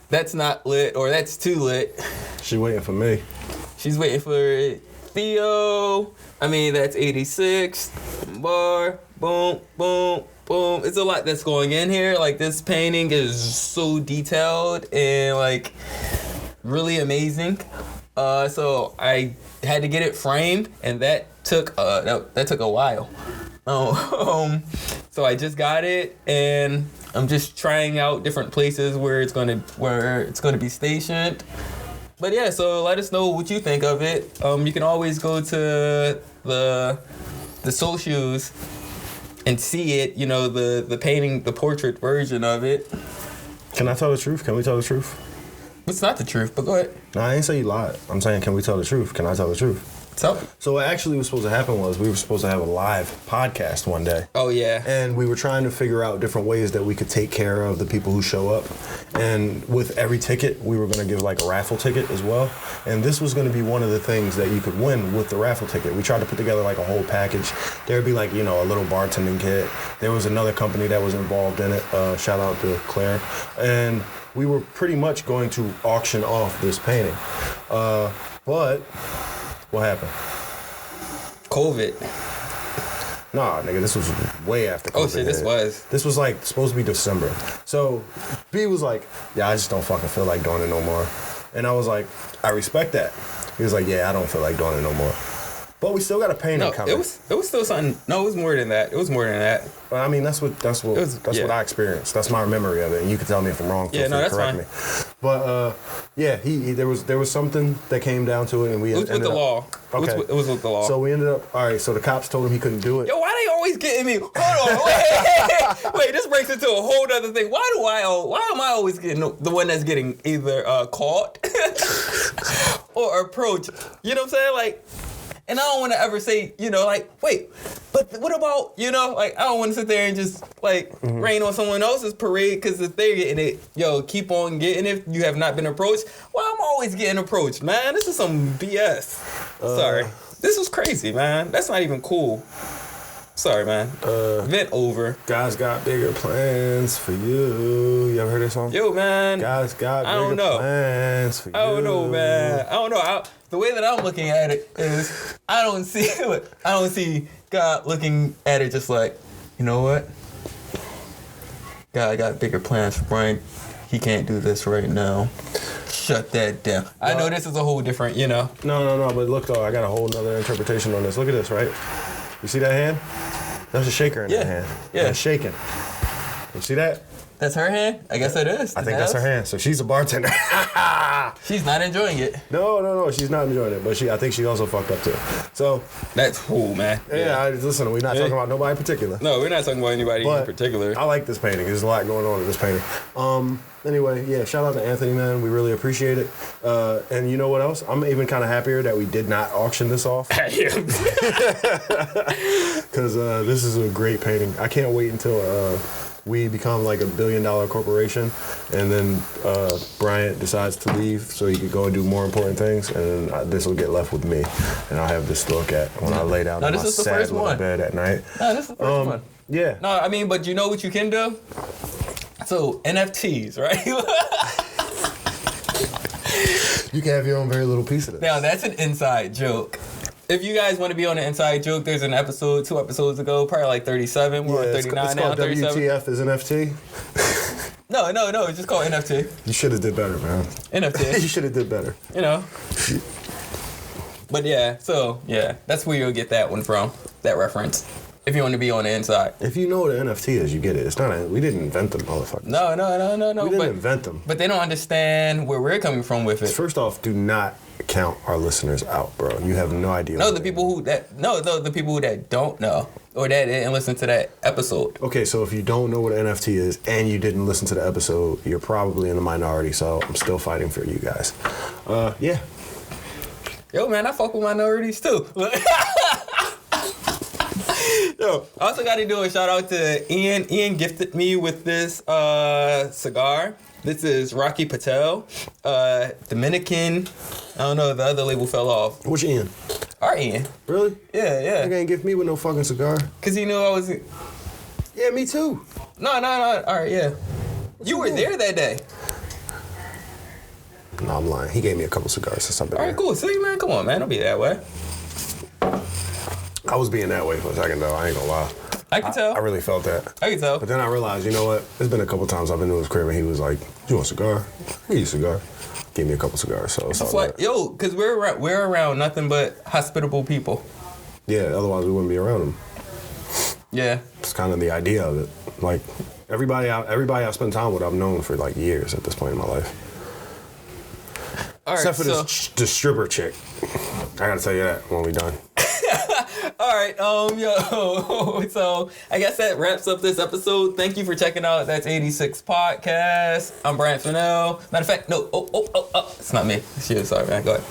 That's not lit, or that's too lit. She waiting for me. She's waiting for Theo. I mean, that's 86'd. Bar. Boom, boom, boom. It's a lot that's going in here. Like, this painting is so detailed and like really amazing. So I had to get it framed, and that took a while. So I just got it, and I'm just trying out different places where it's gonna be stationed. But yeah, so let us know what you think of it. You can always go to the socials and see it. You know, the painting, the portrait version of it. Can I tell the truth? Can we tell the truth? It's not the truth, but go ahead. No, I ain't say you lied. I'm saying, can we tell the truth? Can I tell the truth? So what actually was supposed to happen was we were supposed to have a live podcast one day. Oh, yeah. And we were trying to figure out different ways that we could take care of the people who show up. And with every ticket, we were going to give like a raffle ticket as well. And this was going to be one of the things that you could win with the raffle ticket. We tried to put together like a whole package. There would be like, you know, a little bartending kit. There was another company that was involved in it. Shout out to Claire. And we were pretty much going to auction off this painting. But what happened? COVID. Nah, nigga, this was way after COVID. Oh shit, This was like supposed to be December. So B was like, yeah, I just don't fucking feel like doing it no more. And I was like, I respect that. He was like, yeah, I don't feel like doing it no more. But we still got a painting coming. It was still something. No, it was more than that. But I mean, that's what what I experienced. That's my memory of it. And you can tell me if I'm wrong. Yeah, no, that's fine. Me. But yeah, there was something that came down to it, and we it was with the law. Okay. It was with the law. So we ended up. All right. So the cops told him he couldn't do it. Yo, why they always getting me? Hold on, wait. This breaks into a whole other thing. Why am I always getting the one that's getting either caught or approached? You know what I'm saying? Like. And I don't want to ever say, you know, like, wait, but what about, you know, like, I don't want to sit there and just, like, rain on someone else's parade because if they're getting it, yo, keep on getting it. You have not been approached. Well, I'm always getting approached, man. This is some BS. Sorry. This was crazy, man. That's not even cool. Sorry, man. Vent over. God's got bigger plans for you. You ever heard that song? Yo, man. God's got bigger plans for you. I don't know, man. I don't know. The way that I'm looking at it is I don't see God looking at it just like, you know what? God got bigger plans for Brian. He can't do this right now. Shut that down. I know this is a whole different, you know. No. But look, though, I got a whole nother interpretation on this. Look at this, right? You see that hand? There's a shaker in that hand. Yeah. It's shaking. You see that? That's her hand? I guess it is. I think that's her hand. So she's a bartender. She's not enjoying it. No. She's not enjoying it. But I think she also fucked up too. So that's cool, man. Yeah. Listen, we're not talking about nobody in particular. No, we're not talking about anybody in particular. I like this painting. There's a lot going on in this painting. Anyway, yeah, shout out to Anthony, man. We really appreciate it. And you know what else? I'm even kind of happier that we did not auction this off. Because this is a great painting. I can't wait until we become like $1 billion corporation, and then Bryant decides to leave so he could go and do more important things, and then this will get left with me, and I'll have this to look at when I lay down in my sad little bed at night. No, this is the first one. Yeah. No, I mean, but you know what you can do? So NFTs, right? You can have your own very little piece of this. Now that's an inside joke. If you guys want to be on an inside joke, there's an episode 2 episodes ago, probably like 37. We're on 39 it's now. called 37. WTF is NFT. No, it's just called NFT. You should have did better, man. NFT. You should have did better. You know. But yeah, that's where you'll get that one from, that reference. If you want to be on the inside. If you know what an NFT is, you get it. It's not. We didn't invent them, motherfuckers. No. We didn't invent them. But they don't understand where we're coming from with it. First off, do not count our listeners out, bro. You have no idea. The people that don't know or that didn't listen to that episode. Okay, so if you don't know what an NFT is and you didn't listen to the episode, you're probably in the minority. So I'm still fighting for you guys. Yeah. Yo, man, I fuck with minorities too. Yo, I also got to do a shout out to Ian. Ian gifted me with this cigar. This is Rocky Patel, Dominican. I don't know, the other label fell off. Which Ian? Our Ian. Really? Yeah. You ain't gift me with no fucking cigar. Cause he knew I was. Yeah, me too. No. All right, yeah. You were there that day. No, I'm lying. He gave me a couple cigars or something. All right, cool. See, man, come on, man. Don't be that way. I was being that way for a second, though. I ain't gonna lie. I can tell. I really felt that. I can tell. But then I realized, you know what? There's been a couple times I've been to his crib and he was like, "You want a cigar? Give you a cigar." Gave me a couple cigars, so it's all like, yo, because we're around nothing but hospitable people. Yeah, otherwise we wouldn't be around them. Yeah. It's kind of the idea of it. Like, everybody I spend time with, I've known for like years at this point in my life. All right, except for this stripper chick. I gotta tell you that when we're done. All right, yo, so I guess that wraps up this episode. Thank you for checking out That's 86'd podcast. I'm Bryant and Theo. Matter of fact, no, it's not me. It's you. Sorry, man. Go ahead.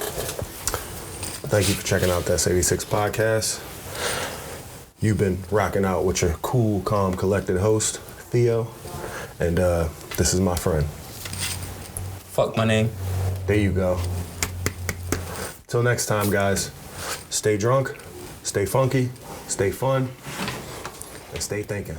Thank you for checking out That's 86'd podcast. You've been rocking out with your cool, calm, collected host, Theo, and this is my friend. Fuck my name. There you go. Till next time, guys. Stay drunk, stay funky, stay fun, and stay thinking.